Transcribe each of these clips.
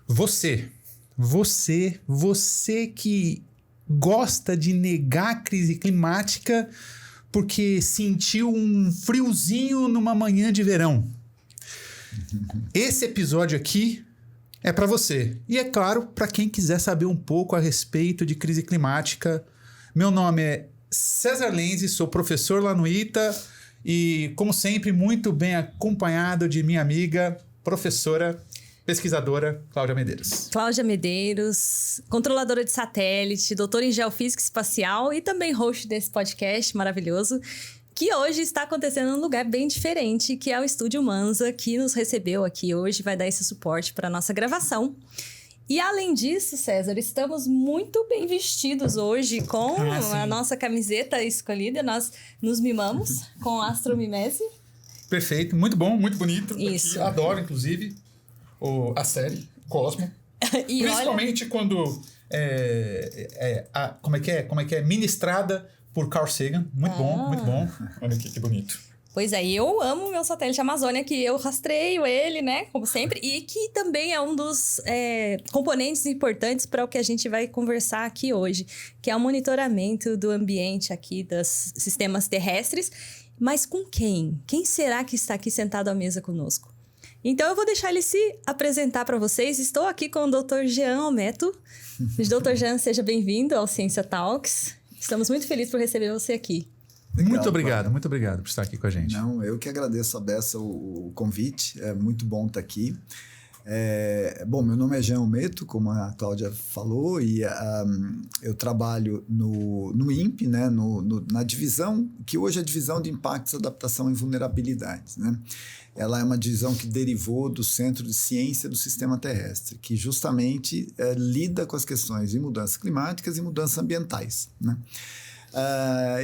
Você que gosta de negar a crise climática porque sentiu um friozinho numa manhã de verão. Esse episódio aqui é para você. E é claro, para quem quiser saber um pouco a respeito de crise climática. Meu nome é César Lenzi, sou professor lá no ITA e, como sempre, muito bem acompanhado de minha amiga, professora, pesquisadora Cláudia Medeiros. Cláudia Medeiros, controladora de satélite, doutora em geofísica espacial e também host desse podcast maravilhoso, que hoje está acontecendo num lugar bem diferente, que é o Estúdio Manza, que nos recebeu aqui hoje, vai dar esse suporte para a nossa gravação. E além disso, César, estamos muito bem vestidos hoje com a nossa camiseta escolhida, nós nos mimamos com a astromimese. Perfeito, muito bom, muito bonito. Isso. Aqui, adoro, inclusive, a série Cosmo. E principalmente quando como é que é? Ministrada por Carl Sagan. Muito bom, muito bom. Olha aqui, que bonito. Pois é, eu amo meu satélite Amazônia, que eu rastreio ele, né, como sempre, e que também é um dos componentes importantes para o que a gente vai conversar aqui hoje, que é o monitoramento do ambiente aqui dos sistemas terrestres. Mas com quem? Quem será que está aqui sentado à mesa conosco? Então, eu vou deixar ele se apresentar para vocês. Estou aqui com o Dr. Jean Almeto. Dr. Jean, seja bem-vindo ao Ciência Talks. Estamos muito felizes por receber você aqui. Legal, muito obrigado por estar aqui com a gente. Não, eu que agradeço a Bessa o convite, é muito bom estar aqui. Bom, meu nome é Jean Almeto, como a Cláudia falou, e eu trabalho no INPE, né, na divisão, que hoje é a Divisão de Impactos, Adaptação e Vulnerabilidades, né? Ela é uma divisão que derivou do Centro de Ciência do Sistema Terrestre, que justamente lida com as questões de mudanças climáticas e mudanças ambientais, né?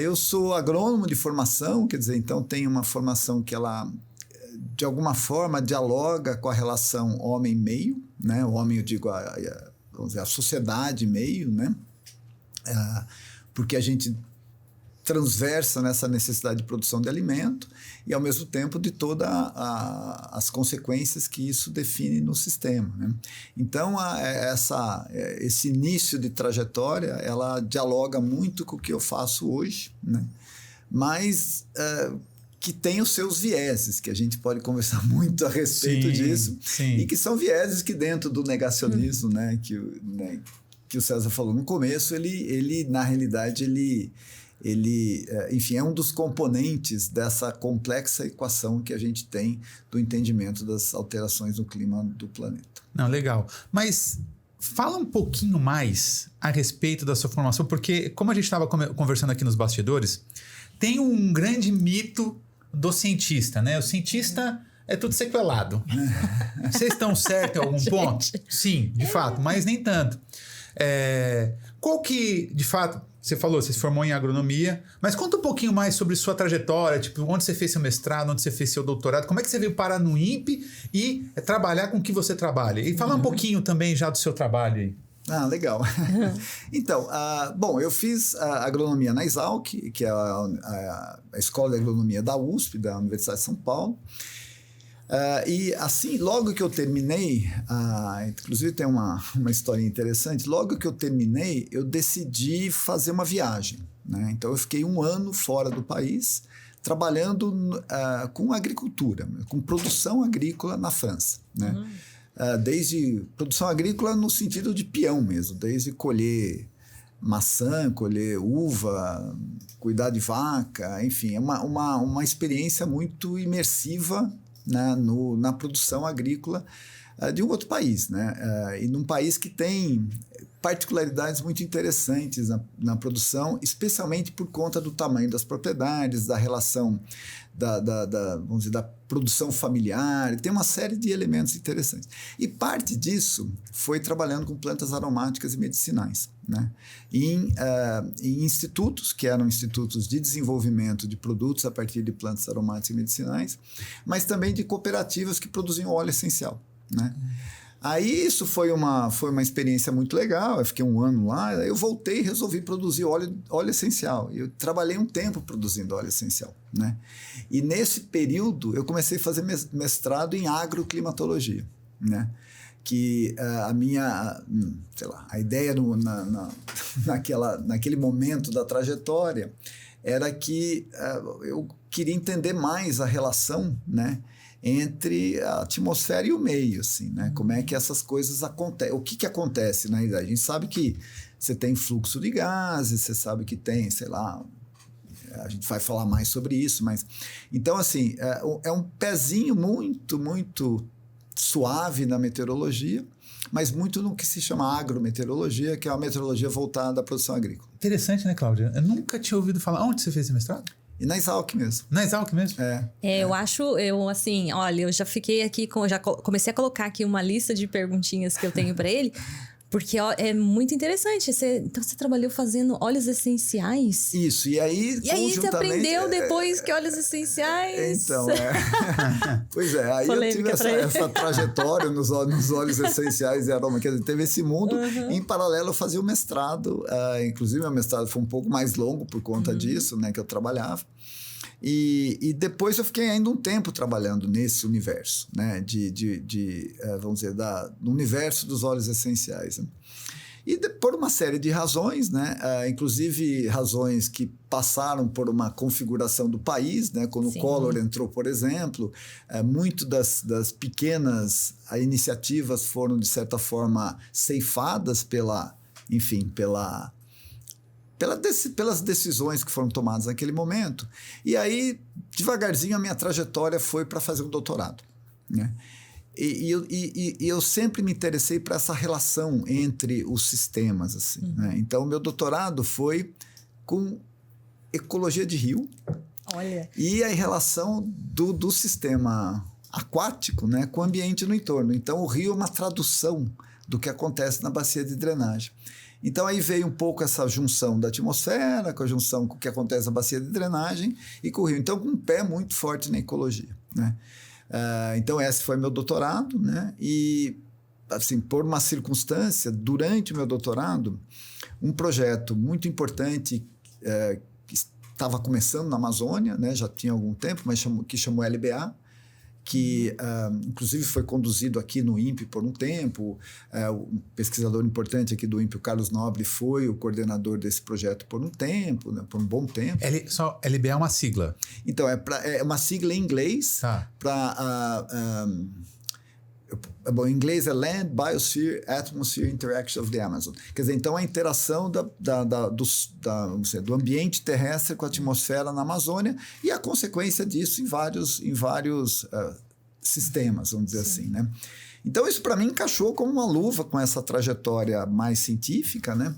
Eu sou agrônomo de formação, quer dizer, então tenho uma formação que ela, de alguma forma, dialoga com a relação homem-meio, né? O homem, eu digo, vamos dizer, a sociedade-meio, né? Porque a gente transversa nessa necessidade de produção de alimento e, ao mesmo tempo, de todas as consequências que isso define no sistema, né? Então, esse início de trajetória, ela dialoga muito com o que eu faço hoje, né? Mas que tem os seus vieses, que a gente pode conversar muito a respeito disso, e que são vieses que, dentro do negacionismo, né, que o César falou no começo, ele na realidade, enfim, é um dos componentes dessa complexa equação que a gente tem do entendimento das alterações no clima do planeta. Não, legal. Mas fala um pouquinho mais a respeito da sua formação, porque, como a gente estava conversando aqui nos bastidores, tem um grande mito do cientista, né? O cientista é tudo sequelado. Vocês estão certos em algum ponto? Sim, de fato, mas nem tanto. Qual que, de fato, você falou, você se formou em agronomia, mas conta um pouquinho mais sobre sua trajetória, tipo, onde você fez seu mestrado, onde você fez seu doutorado, como é que você veio parar no INPE e trabalhar com o que você trabalha? E fala um pouquinho também já do seu trabalho aí. Ah, legal. Então, bom, eu fiz agronomia na Exalc, que é a Escola de Agronomia da USP, da Universidade de São Paulo. E assim, logo que eu terminei, inclusive tem uma história interessante, logo que eu terminei, eu decidi fazer uma viagem, né? Então eu fiquei 1 ano fora do país, trabalhando com agricultura, com produção agrícola na França, né? Desde produção agrícola no sentido de peão mesmo, desde colher maçã, colher uva, cuidar de vaca, enfim, é uma experiência muito imersiva na produção agrícola de um outro país, né? E num país que tem particularidades muito interessantes na produção, especialmente por conta do tamanho das propriedades, da relação vamos dizer, da produção familiar, tem uma série de elementos interessantes. E parte disso foi trabalhando com plantas aromáticas e medicinais, né? Em institutos, que eram institutos de desenvolvimento de produtos a partir de plantas aromáticas e medicinais, mas também de cooperativas que produziam óleo essencial, né? Aí isso foi uma experiência muito legal, eu fiquei 1 ano lá, eu voltei e resolvi produzir óleo essencial. Eu trabalhei um tempo produzindo óleo essencial, né? E nesse período eu comecei a fazer mestrado em agroclimatologia, né? que a minha, sei lá, a ideia naquele momento da trajetória era que eu queria entender mais a relação, né, entre a atmosfera e o meio, assim, né? Como é que essas coisas acontecem, o que acontece na realidade. A gente sabe que você tem fluxo de gases, você sabe que tem, sei lá, a gente vai falar mais sobre isso, mas... Então, assim, é um pezinho muito, muito suave na meteorologia, mas muito no que se chama agrometeorologia, que é uma meteorologia voltada à produção agrícola. Interessante, né, Cláudia? Eu nunca tinha ouvido falar. Onde você fez esse mestrado? E na Exalc mesmo. Na Exalc mesmo? Eu acho, assim, olha, eu já fiquei aqui, já comecei a colocar aqui uma lista de perguntinhas que eu tenho para ele, porque é muito interessante. Então, você trabalhou fazendo óleos essenciais? Isso, e aí você aprendeu depois que óleos essenciais... Então, pois é, aí eu tive essa trajetória nos óleos essenciais e aroma, quer dizer, teve esse mundo. Em paralelo, eu fazia o mestrado, inclusive meu mestrado foi um pouco mais longo por conta disso, né, que eu trabalhava. E depois eu fiquei ainda um tempo trabalhando nesse universo, né, vamos dizer, do universo dos óleos essenciais. Né? E por uma série de razões, né, inclusive razões que passaram por uma configuração do país, né, quando o Collor entrou, por exemplo, muito das pequenas iniciativas foram, de certa forma, ceifadas pelas decisões que foram tomadas naquele momento. E aí, devagarzinho, a minha trajetória foi para fazer um doutorado, né? E eu sempre me interessei para essa relação entre os sistemas, assim, né? Então, o meu doutorado foi com ecologia de rio. Olha. E a relação do sistema aquático, né, com o ambiente no entorno. Então, o rio é uma tradução do que acontece na bacia de drenagem. Então, aí veio um pouco essa junção da atmosfera, com a junção com o que acontece na bacia de drenagem e com o rio. Então, com um pé muito forte na ecologia, né? Então, esse foi meu doutorado, né? E, assim, por uma circunstância, durante o meu doutorado, um projeto muito importante que estava começando na Amazônia, né? Já tinha algum tempo, mas que chamou LBA, que inclusive foi conduzido aqui no INPE por um tempo. Um pesquisador importante aqui do INPE, o Carlos Nobre, foi o coordenador desse projeto por um tempo, né, por um bom tempo. LBA é uma sigla? Então, é uma sigla em inglês para... Bom, em inglês é Land, Biosphere, Atmosphere Interaction of the Amazon. Quer dizer, então a interação do ambiente terrestre com a atmosfera na Amazônia e a consequência disso em vários sistemas, vamos dizer assim, né? Então isso para mim encaixou como uma luva com essa trajetória mais científica, né?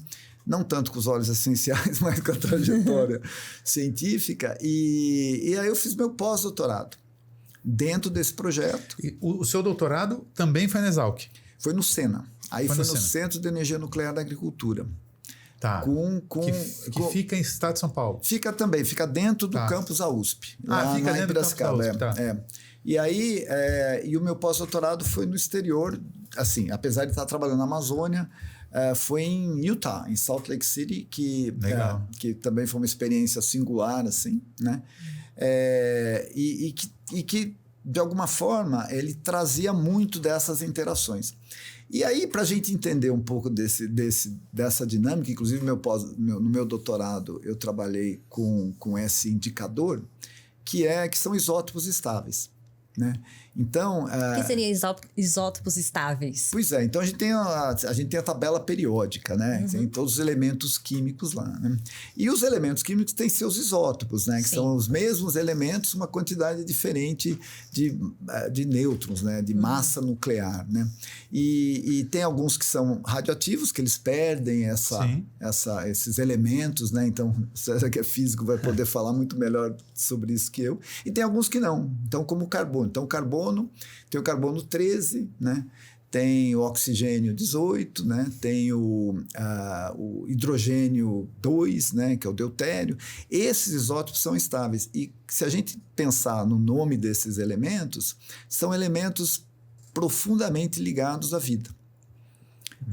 Não tanto com os óleos essenciais, mas com a trajetória científica. E aí eu fiz meu pós-doutorado dentro desse projeto. E o seu doutorado também foi na Exalc? Foi no SENA. Aí foi no Centro de Energia Nuclear da Agricultura. Tá. Que fica em estado de São Paulo. Fica dentro do campus da USP. Fica dentro do campus da USP, E aí, o meu pós-doutorado foi no exterior, assim, apesar de estar trabalhando na Amazônia, foi em Utah, em Salt Lake City, que também foi uma experiência singular, assim, né? E que, de alguma forma, ele trazia muito dessas interações. E aí, para a gente entender um pouco dessa dinâmica, inclusive no meu doutorado eu trabalhei com esse indicador, que são isótopos estáveis, né? Então, o que seriam isótopos estáveis? Pois é, então a gente tem a tabela periódica, né? Tem todos os elementos químicos lá, né? E os elementos químicos têm seus isótopos, né? Que são os mesmos elementos, uma quantidade diferente de nêutrons, né? De massa nuclear, né? E tem alguns que são radioativos, que eles perdem esses elementos, né? Então, o César, que é físico, vai poder falar muito melhor sobre isso que eu. E tem alguns que não. Então, como o carbono. Então, tem o carbono 13, né? Tem o oxigênio 18, né? Tem o hidrogênio 2, né? Que é o deutério. Esses isótopos são estáveis. E se a gente pensar no nome desses elementos, são elementos profundamente ligados à vida.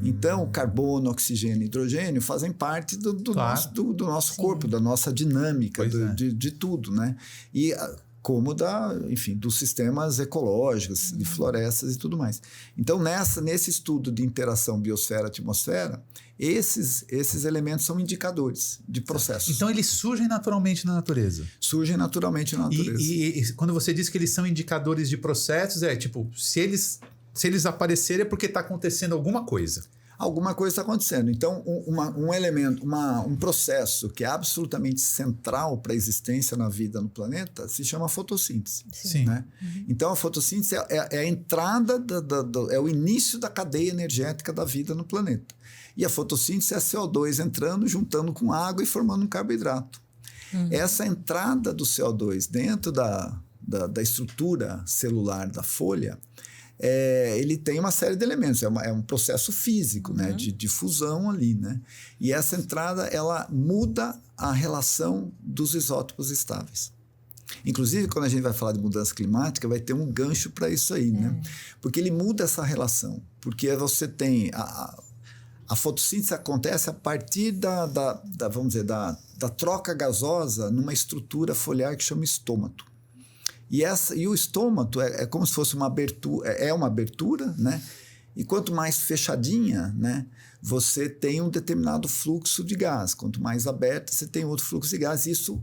Então, carbono, oxigênio e hidrogênio fazem parte do nosso corpo, da nossa dinâmica, de tudo, né? E como enfim, dos sistemas ecológicos, de florestas e tudo mais. Então, nesse estudo de interação biosfera-atmosfera, esses elementos são indicadores de processos. Então, eles surgem naturalmente na natureza? Surgem naturalmente na natureza. E quando você diz que eles são indicadores de processos, se eles aparecerem é porque está acontecendo alguma coisa. Alguma coisa está acontecendo. Então, um elemento, um processo que é absolutamente central para a existência na vida no planeta se chama fotossíntese. Sim. Né? Então, a fotossíntese é a entrada, é o início da cadeia energética da vida no planeta. E a fotossíntese é CO2 entrando, juntando com água e formando um carboidrato. Essa entrada do CO2 dentro da estrutura celular da folha, ele tem uma série de elementos, é um processo físico, né, de fusão ali, né? E essa entrada, ela muda a relação dos isótopos estáveis. Inclusive, quando a gente vai falar de mudança climática, vai ter um gancho para isso aí, né? Porque ele muda essa relação, porque você tem a fotossíntese acontece a partir vamos dizer, da troca gasosa numa estrutura foliar que chama estômato. E o estômato é como se fosse uma abertura, né? E quanto mais fechadinha, né, você tem um determinado fluxo de gás. Quanto mais aberta, você tem outro fluxo de gás. Isso,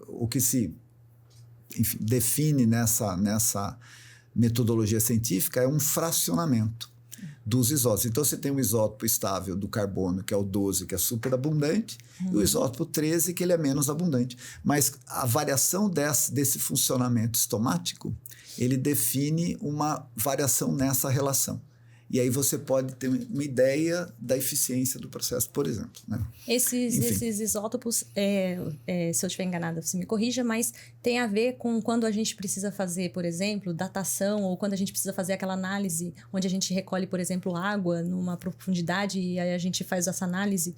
o que se define nessa metodologia científica é um fracionamento dos isótopos. Então, você tem um isótopo estável do carbono, que é o 12, que é super abundante, e o isótopo 13, que ele é menos abundante. Mas a variação desse funcionamento estomático, ele define uma variação nessa relação. E aí você pode ter uma ideia da eficiência do processo, por exemplo. Né? Esses isótopos, se eu estiver enganada, você me corrija, mas tem a ver com quando a gente precisa fazer, por exemplo, datação, ou quando a gente precisa fazer aquela análise onde a gente recolhe, por exemplo, água numa profundidade e aí a gente faz essa análise.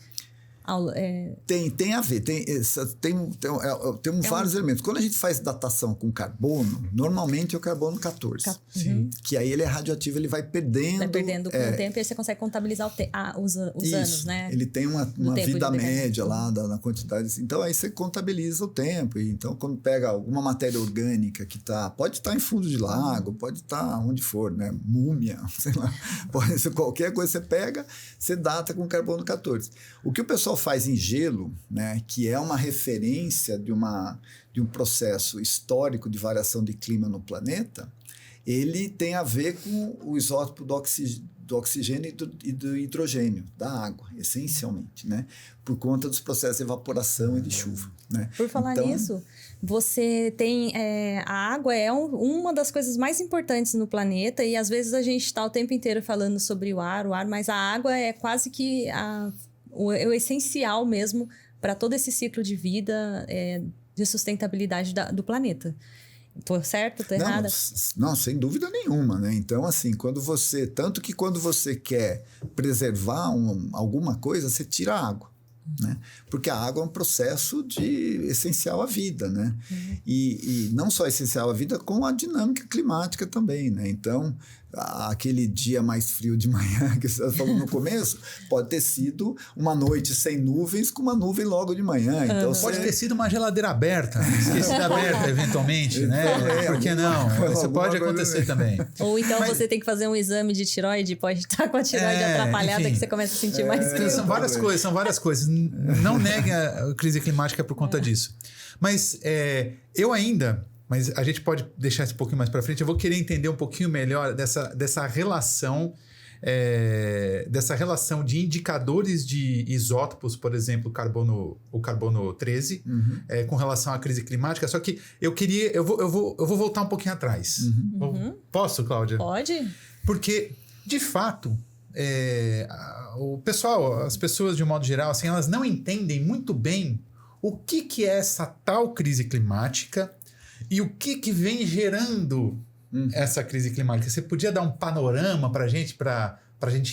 Tem a ver, tem vários elementos. Quando a gente faz datação com carbono, normalmente é o carbono 14, que aí ele é radioativo, ele vai perdendo. Vai perdendo com o tempo e aí você consegue contabilizar os anos, né? Ele tem uma vida média lá na quantidade. Então aí você contabiliza o tempo. Então, quando pega alguma matéria orgânica que pode estar em fundo de lago, pode estar onde for, né? Múmia, sei lá. Pode ser qualquer coisa que você pega, você data com carbono 14. O que o pessoal faz em gelo, né, que é uma referência de um processo histórico de variação de clima no planeta, ele tem a ver com o isótopo do oxigênio e do hidrogênio, da água, essencialmente, né, por conta dos processos de evaporação e de chuva. Né? Por falar nisso, você tem... a água é uma das coisas mais importantes no planeta e às vezes a gente está o tempo inteiro falando sobre o ar, mas a água é quase que o essencial mesmo para todo esse ciclo de vida, de sustentabilidade do planeta. Estou certo? Estou errada? Não, sem dúvida nenhuma, né? Então, assim, tanto que quando você quer preservar alguma coisa, você tira a água. Né? Porque a água é um processo essencial à vida, né? E não só essencial à vida, como a dinâmica climática também, né? Então, aquele dia mais frio de manhã que você falou no começo, pode ter sido uma noite sem nuvens com uma nuvem logo de manhã. Então, pode ter sido uma geladeira aberta, esquecida aberta eventualmente, né? Por que não? Isso pode acontecer também. Ou então você tem que fazer um exame de tireoide, pode estar com a tireoide atrapalhada, enfim, que você começa a sentir mais frio. São várias coisas. Não nega a crise climática por conta disso. Mas mas a gente pode deixar isso um pouquinho mais para frente. Eu vou querer entender um pouquinho melhor dessa relação de indicadores de isótopos, por exemplo, o carbono 13, com relação à crise climática. Só que eu vou voltar um pouquinho atrás. Posso, Cláudia? Pode. Porque, de fato, as pessoas de um modo geral, assim, elas não entendem muito bem o que é essa tal crise climática e o que vem gerando essa crise climática. Você podia dar um panorama para a gente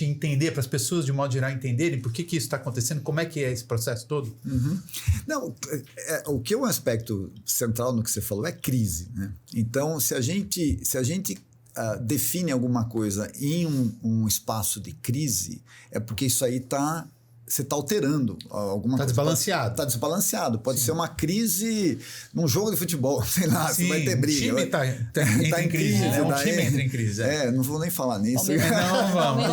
entender, para as pessoas de um modo geral entenderem por que isso está acontecendo, como é que é esse processo todo? Não, o que é um aspecto central no que você falou é crise, né? Então, se a gente define alguma coisa em um espaço de crise, é porque isso aí está você está alterando alguma coisa. Está desbalanceado. Está desbalanceado. Pode ser uma crise num jogo de futebol, sei lá, você vai ter briga. O time entra em crise, né? O time entra em crise. Não vou nem falar nisso. Não vamos.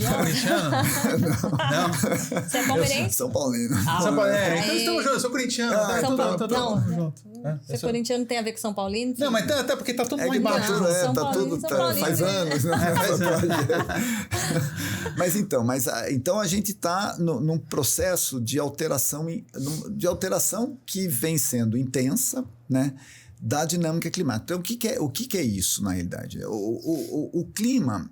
Corintiano? Não. Você é palmeirense? São Paulino. Então estamos juntos, eu sou corintiano. Ser corintiano tem a ver com São Paulino? Não, mas até porque tá todo mundo que embaixo. tá tudo faz anos, né? Então a gente está num processo de alteração que vem sendo intensa, né, da dinâmica climática. Então, o que é isso, na realidade? O clima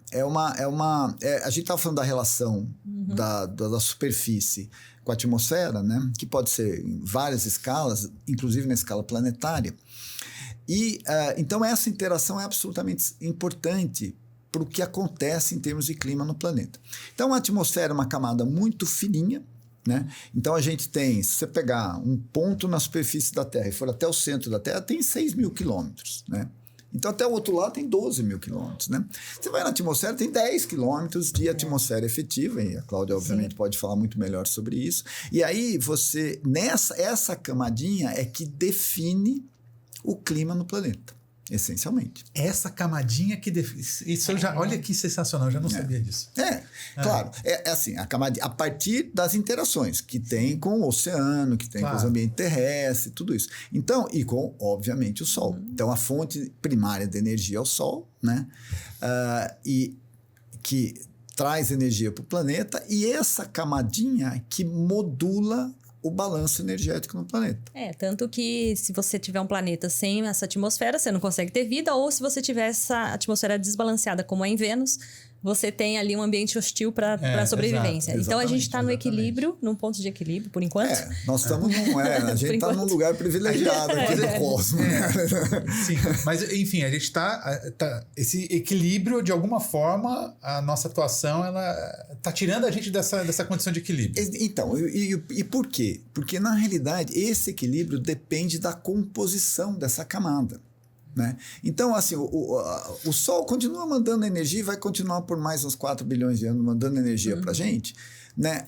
a gente estava falando da relação da superfície com a atmosfera, né, que pode ser em várias escalas, inclusive na escala planetária. E, então, essa interação é absolutamente importante para o que acontece em termos de clima no planeta. Então, a atmosfera é uma camada muito fininha, né? Então, a gente tem, se você pegar um ponto na superfície da Terra e for até o centro da Terra, tem 6.000 quilômetros, né? Então, até o outro lado tem 12.000 quilômetros, né? Você vai na atmosfera, tem 10 quilômetros de atmosfera efetiva, e a Cláudia, obviamente, pode falar muito melhor sobre isso. E aí, essa camadinha é que define o clima no planeta. Essencialmente. Essa camadinha que isso olha que sensacional, eu já não sabia disso. Claro. É assim, a partir das interações que tem com o oceano, que tem com os ambientes terrestres, tudo isso. Então, e com, obviamente, o Sol. Então, a fonte primária de energia é o Sol, né? E que traz energia para o planeta, e essa camadinha que modula o balanço energético no planeta. Tanto que se você tiver um planeta sem essa atmosfera, você não consegue ter vida, ou se você tiver essa atmosfera desbalanceada, como é em Vênus, você tem ali um ambiente hostil para sobrevivência. Exato, então a gente está no equilíbrio, num ponto de equilíbrio, por enquanto. Nós estamos a gente está num lugar privilegiado aqui do cosmos. Sim, mas enfim, a gente está esse equilíbrio, de alguma forma, a nossa atuação, ela está tirando a gente dessa condição de equilíbrio. Então, e por quê? Porque, na realidade, esse equilíbrio depende da composição dessa camada. Né? Então, assim, o Sol continua mandando energia e vai continuar por mais uns 4 bilhões de anos mandando energia para a gente, né?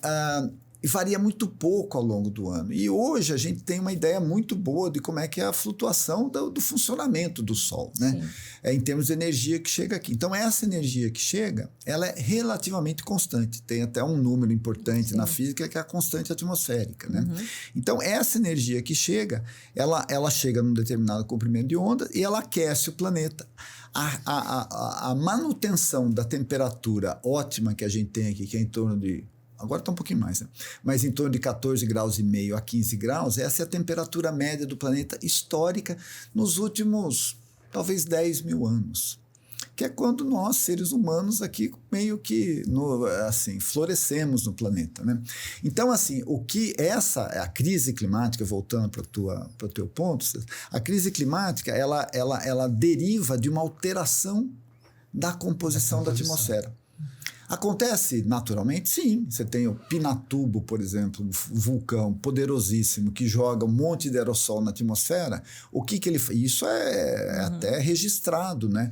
E varia muito pouco ao longo do ano. E hoje a gente tem uma ideia muito boa de como é que é a flutuação do funcionamento do Sol, né? Em termos de energia que chega aqui. Então, essa energia que chega, ela é relativamente constante. Tem até um número importante na física, que é a constante atmosférica, né? Então, essa energia que chega, ela chega num determinado comprimento de onda e ela aquece o planeta. A manutenção da temperatura ótima que a gente tem aqui, que é em torno de... Agora está um pouquinho mais, né? Mas em torno de 14,5 graus a 15 graus, essa é a temperatura média do planeta histórica nos últimos, talvez, 10 mil anos. Que é quando nós, seres humanos, aqui meio que florescemos no planeta, né? Então, assim, a crise climática, voltando para o teu ponto, a crise climática, ela deriva de uma alteração da composição da atmosfera. Acontece naturalmente? Sim. Você tem o Pinatubo, por exemplo, um vulcão poderosíssimo que joga um monte de aerossol na atmosfera. O que ele faz? Isso é até registrado, né?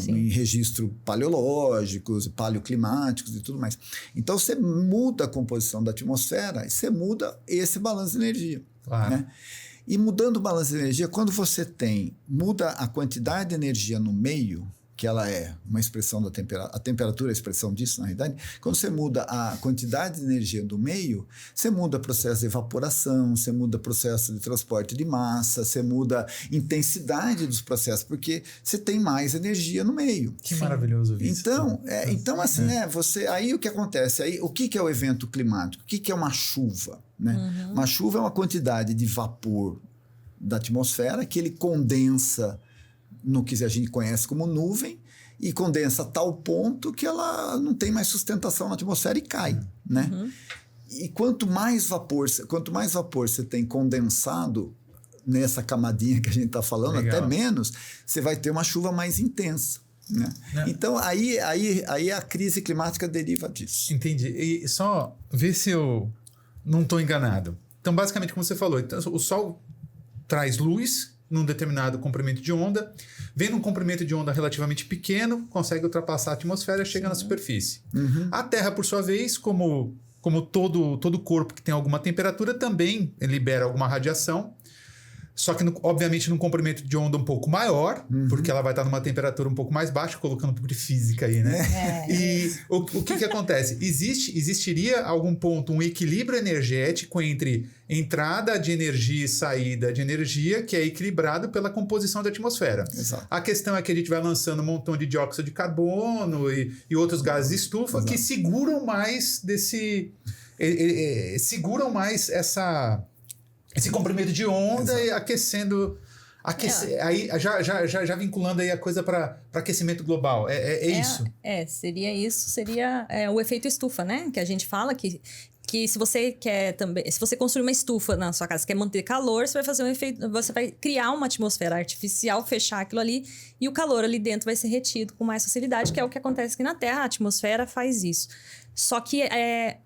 Em registros paleológicos, paleoclimáticos e tudo mais. Então, você muda a composição da atmosfera e você muda esse balanço de energia. Claro. Né? E mudando o balanço de energia, quando você muda a quantidade de energia no meio, que ela é uma expressão da temperatura, a temperatura é a expressão disso, na realidade. Quando você muda a quantidade de energia do meio, você muda o processo de evaporação, você muda o processo de transporte de massa, você muda a intensidade dos processos, porque você tem mais energia no meio. Que maravilhoso isso. Então aí o que acontece? Aí, o que é o evento climático? O que é uma chuva? Né? Uma chuva é uma quantidade de vapor da atmosfera que ele condensa no que a gente conhece como nuvem, e condensa a tal ponto que ela não tem mais sustentação na atmosfera e cai, né? E quanto mais vapor você tem condensado nessa camadinha que a gente está falando, até menos, você vai ter uma chuva mais intensa. Né? Então, aí a crise climática deriva disso. Entendi. E só ver se eu não estou enganado. Então, basicamente, como você falou, então, o Sol traz luz num determinado comprimento de onda, vem num comprimento de onda relativamente pequeno, consegue ultrapassar a atmosfera e chega na superfície. A Terra, por sua vez, como como todo corpo que tem alguma temperatura, também libera alguma radiação. Só que, obviamente, num comprimento de onda um pouco maior, porque ela vai estar numa temperatura um pouco mais baixa, colocando um pouco de física aí, né? E o que acontece? Existiria algum ponto, um equilíbrio energético entre entrada de energia e saída de energia, que é equilibrado pela composição da atmosfera. Exato. A questão é que a gente vai lançando um montão de dióxido de carbono e outros gases de estufa que seguram mais seguram mais esse comprimento de onda e aquecendo. Aí já vinculando aí a coisa para aquecimento global. É isso? Seria isso. Seria o efeito estufa, né? Que a gente fala que se você quer também. Se você construir uma estufa na sua casa, quer manter calor, você vai fazer um efeito. Você vai criar uma atmosfera artificial, fechar aquilo ali, e o calor ali dentro vai ser retido com mais facilidade, que é o que acontece aqui na Terra. A atmosfera faz isso. Só que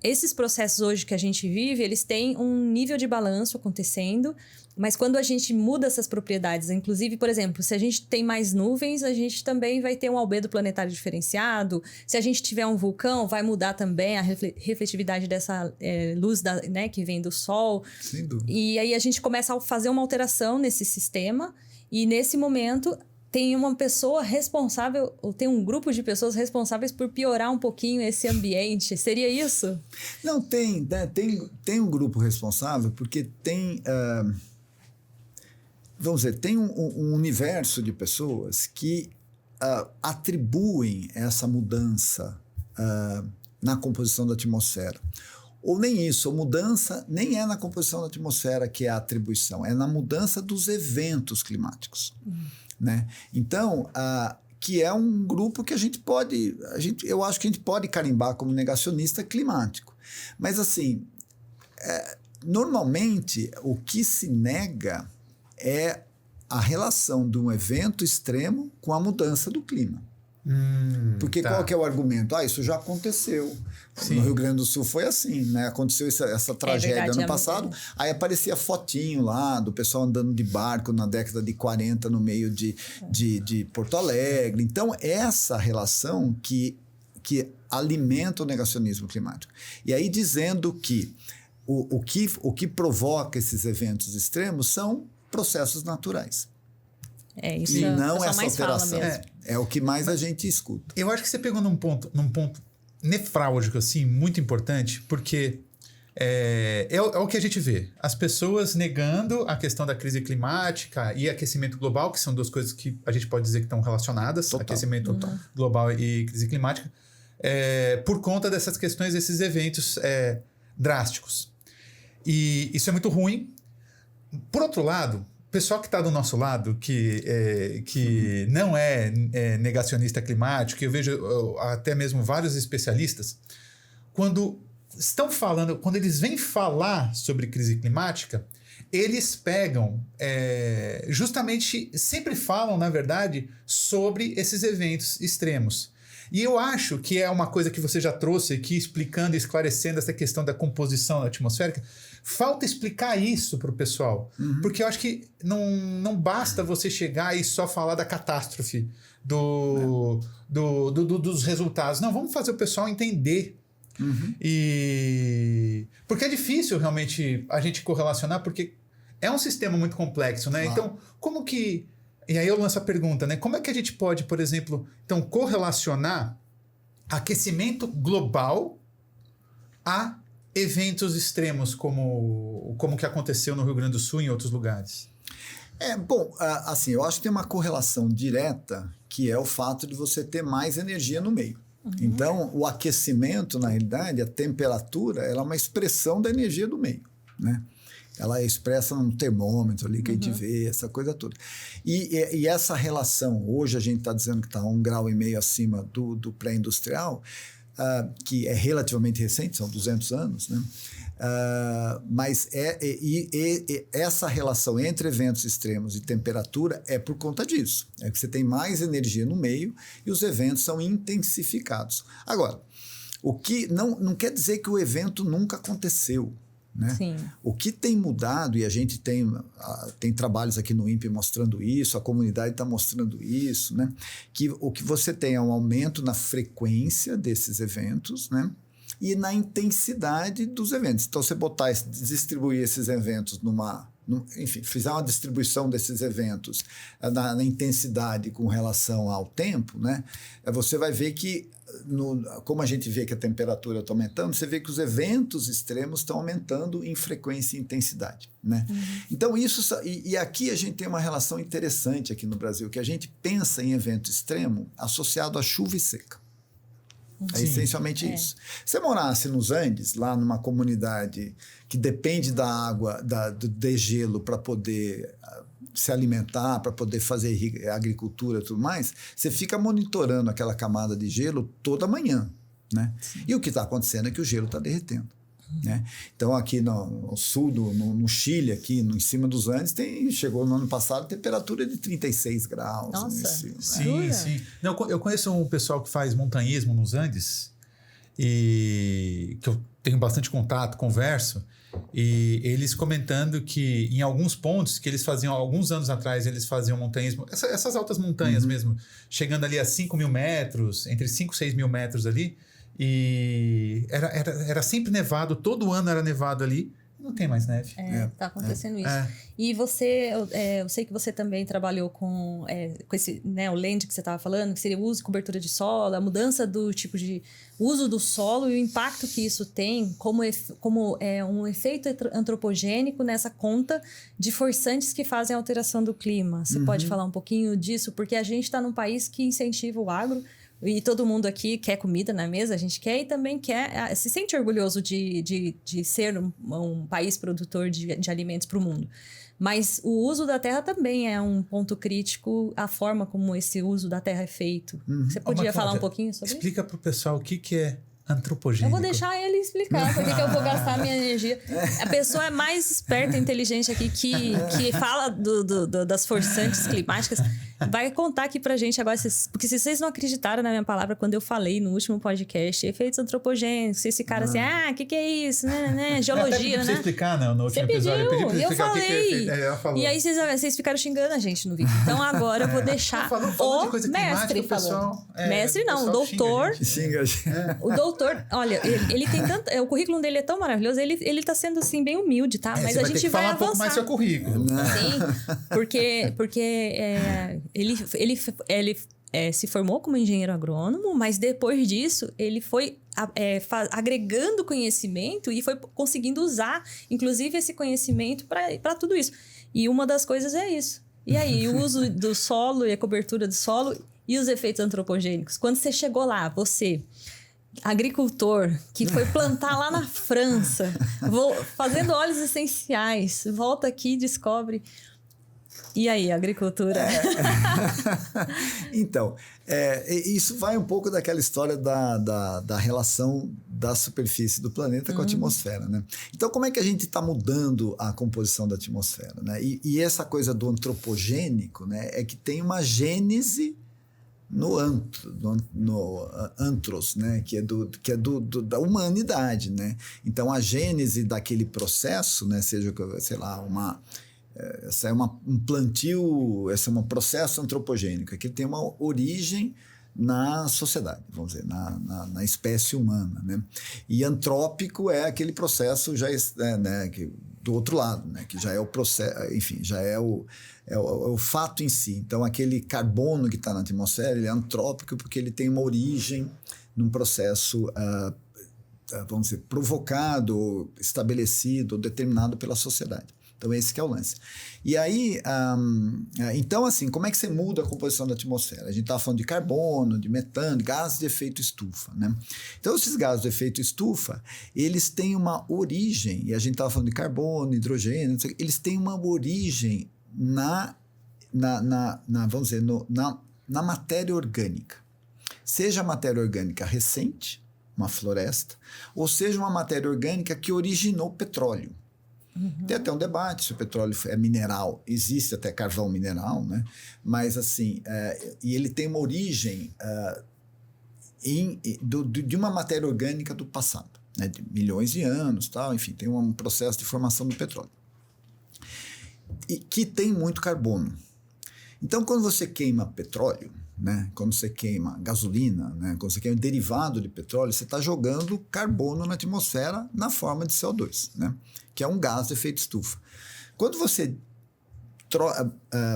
esses processos hoje que a gente vive, eles têm um nível de balanço acontecendo, mas quando a gente muda essas propriedades, inclusive, por exemplo, se a gente tem mais nuvens, a gente também vai ter um albedo planetário diferenciado. Se a gente tiver um vulcão, vai mudar também a refletividade dessa luz né, que vem do Sol. Sem dúvida. E aí a gente começa a fazer uma alteração nesse sistema, e nesse momento tem uma pessoa responsável, ou tem um grupo de pessoas responsáveis por piorar um pouquinho esse ambiente. Seria isso? Não, tem um grupo responsável, porque tem, vamos dizer, tem um universo de pessoas que atribuem essa mudança na composição da atmosfera. Ou nem isso, a mudança nem é na composição da atmosfera que é a atribuição, é na mudança dos eventos climáticos. Né? Então, que é um grupo que eu acho que a gente pode carimbar como negacionista climático. Mas, assim, normalmente o que se nega é a relação de um evento extremo com a mudança do clima. Porque qual que é o argumento? Isso já aconteceu. Sim. No Rio Grande do Sul foi assim, né? Aconteceu essa tragédia ano passado, aí aparecia fotinho lá do pessoal andando de barco na década de 40 no meio de Porto Alegre. Então, essa relação que alimenta o negacionismo climático. E aí dizendo que o que provoca esses eventos extremos são processos naturais. Isso e não essa mais alteração. É o que mais a gente escuta. Eu acho que você pegou num ponto nefrálgico, assim, muito importante, porque é o que a gente vê. As pessoas negando a questão da crise climática e aquecimento global, que são duas coisas que a gente pode dizer que estão relacionadas, total, aquecimento global e crise climática, por conta dessas questões, desses eventos drásticos. E isso é muito ruim. Por outro lado, o pessoal que está do nosso lado, que não é negacionista climático, que eu vejo até mesmo vários especialistas, quando eles vêm falar sobre crise climática, eles pegam, justamente, sempre falam, na verdade, sobre esses eventos extremos. E eu acho que é uma coisa que você já trouxe aqui, explicando e esclarecendo essa questão da composição atmosférica. Falta explicar isso para o pessoal. Porque eu acho que não basta você chegar e só falar da catástrofe, dos resultados. Não, vamos fazer o pessoal entender. Porque é difícil realmente a gente correlacionar, porque é um sistema muito complexo, né? Então, como que... E aí eu lanço a pergunta, né? Como é que a gente pode, por exemplo, então, correlacionar aquecimento global a eventos extremos como que aconteceu no Rio Grande do Sul e em outros lugares? Assim, eu acho que tem uma correlação direta, que é o fato de você ter mais energia no meio. Então, o aquecimento, na realidade, a temperatura, ela é uma expressão da energia do meio, né? Ela é expressa num termômetro ali que a gente vê, essa coisa toda. E essa relação, hoje a gente está dizendo que está 1,5 grau acima do pré-industrial, que é relativamente recente, são 200 anos, né? Mas essa relação entre eventos extremos e temperatura é por conta disso. É que você tem mais energia no meio e os eventos são intensificados. Agora, o que não quer dizer que o evento nunca aconteceu. Né? Sim. O que tem mudado, e a gente tem trabalhos aqui no INPE mostrando isso, a comunidade está mostrando isso, né? Que o que você tem é um aumento na frequência desses eventos, né? e na intensidade dos eventos. Então, você distribuir esses eventos enfim, fizer uma distribuição desses eventos na intensidade com relação ao tempo, né? Você vai ver que, como a gente vê que a temperatura está aumentando, você vê que os eventos extremos estão aumentando em frequência e intensidade, né? Então, e aqui a gente tem uma relação interessante aqui no Brasil, que a gente pensa em evento extremo associado a chuva e seca. É essencialmente isso. Se você morasse nos Andes, lá numa comunidade que depende da água, do degelo para poder se alimentar, para poder fazer agricultura e tudo mais, você fica monitorando aquela camada de gelo toda manhã, né? E o que está acontecendo é que o gelo está derretendo. Né? Então, aqui no sul, no Chile, aqui em cima dos Andes, chegou no ano passado temperatura de 36 graus. Nossa, sim. Não, eu conheço um pessoal que faz montanhismo nos Andes, e que eu tenho bastante contato, converso, e eles comentando que em alguns pontos que eles faziam, alguns anos atrás, eles faziam montanhismo, essas altas montanhas mesmo, chegando ali a 5 mil metros, entre 5 e 6 mil metros ali, e era sempre nevado, todo ano era nevado ali, não tem mais neve. Tá acontecendo isso. E você, eu sei que você também trabalhou com esse, né, o land que você estava falando, que seria o uso e cobertura de solo, a mudança do tipo de uso do solo e o impacto que isso tem como um efeito antropogênico nessa conta de forçantes que fazem a alteração do clima. Você pode falar um pouquinho disso? Porque a gente está num país que incentiva o agro, e todo mundo aqui quer comida na mesa, a gente quer e também se sente orgulhoso de ser um país produtor de alimentos para o mundo. Mas o uso da terra também é um ponto crítico, a forma como esse uso da terra é feito. Você podia falar um pouquinho sobre isso? Explica para o pessoal o que é antropogênico. Eu vou deixar ele explicar por que eu vou gastar minha energia. A pessoa é mais esperta e inteligente aqui que fala das forçantes climáticas. Vai contar aqui pra gente agora, porque se vocês não acreditaram na minha palavra quando eu falei no último podcast, efeitos antropogênicos, esse cara assim, que é isso, né? Geologia, né? Você explicar, não, no último episódio. Eu pedi pra você explicar o que falei. Ela falou. E aí vocês ficaram xingando a gente no vídeo. Então agora eu vou deixar falou de coisa mestre falando. Mestre não, o doutor. Xinga. O doutor, olha, ele tem tanto... O currículo dele é tão maravilhoso, ele tá sendo, assim, bem humilde, tá? Mas a gente vai avançar. Falar um pouco mais seu currículo. Sim, porque ele se formou como engenheiro agrônomo, mas depois disso, ele foi agregando conhecimento e foi conseguindo usar, inclusive, esse conhecimento para tudo isso. E uma das coisas é isso. E aí, o uso do solo e a cobertura do solo e os efeitos antropogênicos. Quando você chegou lá, você... agricultor que foi plantar lá na França, fazendo óleos essenciais, volta aqui e descobre. E aí, agricultura? Então, isso vai um pouco daquela história da relação da superfície do planeta com a atmosfera, né? Então, como é que a gente está mudando a composição da atmosfera, né? E essa coisa do antropogênico, né, é que tem uma gênese no antros, né? que é da humanidade, né? Então, a gênese daquele processo, né? Seja, sei lá, essa é um plantio, esse é um processo antropogênico, que tem uma origem na sociedade, vamos dizer, na espécie humana, né? E antrópico é aquele processo já do outro lado, né? Que já é o processo, enfim, já é o fato em si. Então, aquele carbono que está na atmosfera, ele é antrópico porque ele tem uma origem num processo, vamos dizer, provocado, estabelecido, determinado pela sociedade. Então, esse que é o lance. E aí, então, assim, como é que você muda a composição da atmosfera? A gente estava falando de carbono, de metano, de gases de efeito estufa, né? Então, esses gases de efeito estufa, eles têm uma origem, e a gente estava falando de carbono, hidrogênio, eles têm uma origem vamos dizer, na matéria orgânica. Seja a matéria orgânica recente, uma floresta, ou seja uma matéria orgânica que originou petróleo. Tem até um debate se o petróleo é mineral. Existe até carvão mineral, né? Mas, assim, e ele tem uma origem de uma matéria orgânica do passado, né? De milhões de anos, tal, enfim, tem um processo de formação do petróleo. E que tem muito carbono. Então, quando você queima petróleo, né? Quando você queima gasolina, né? Quando você queima derivado de petróleo, você está jogando carbono na atmosfera na forma de CO2, né? Que é um gás de efeito estufa. Quando você,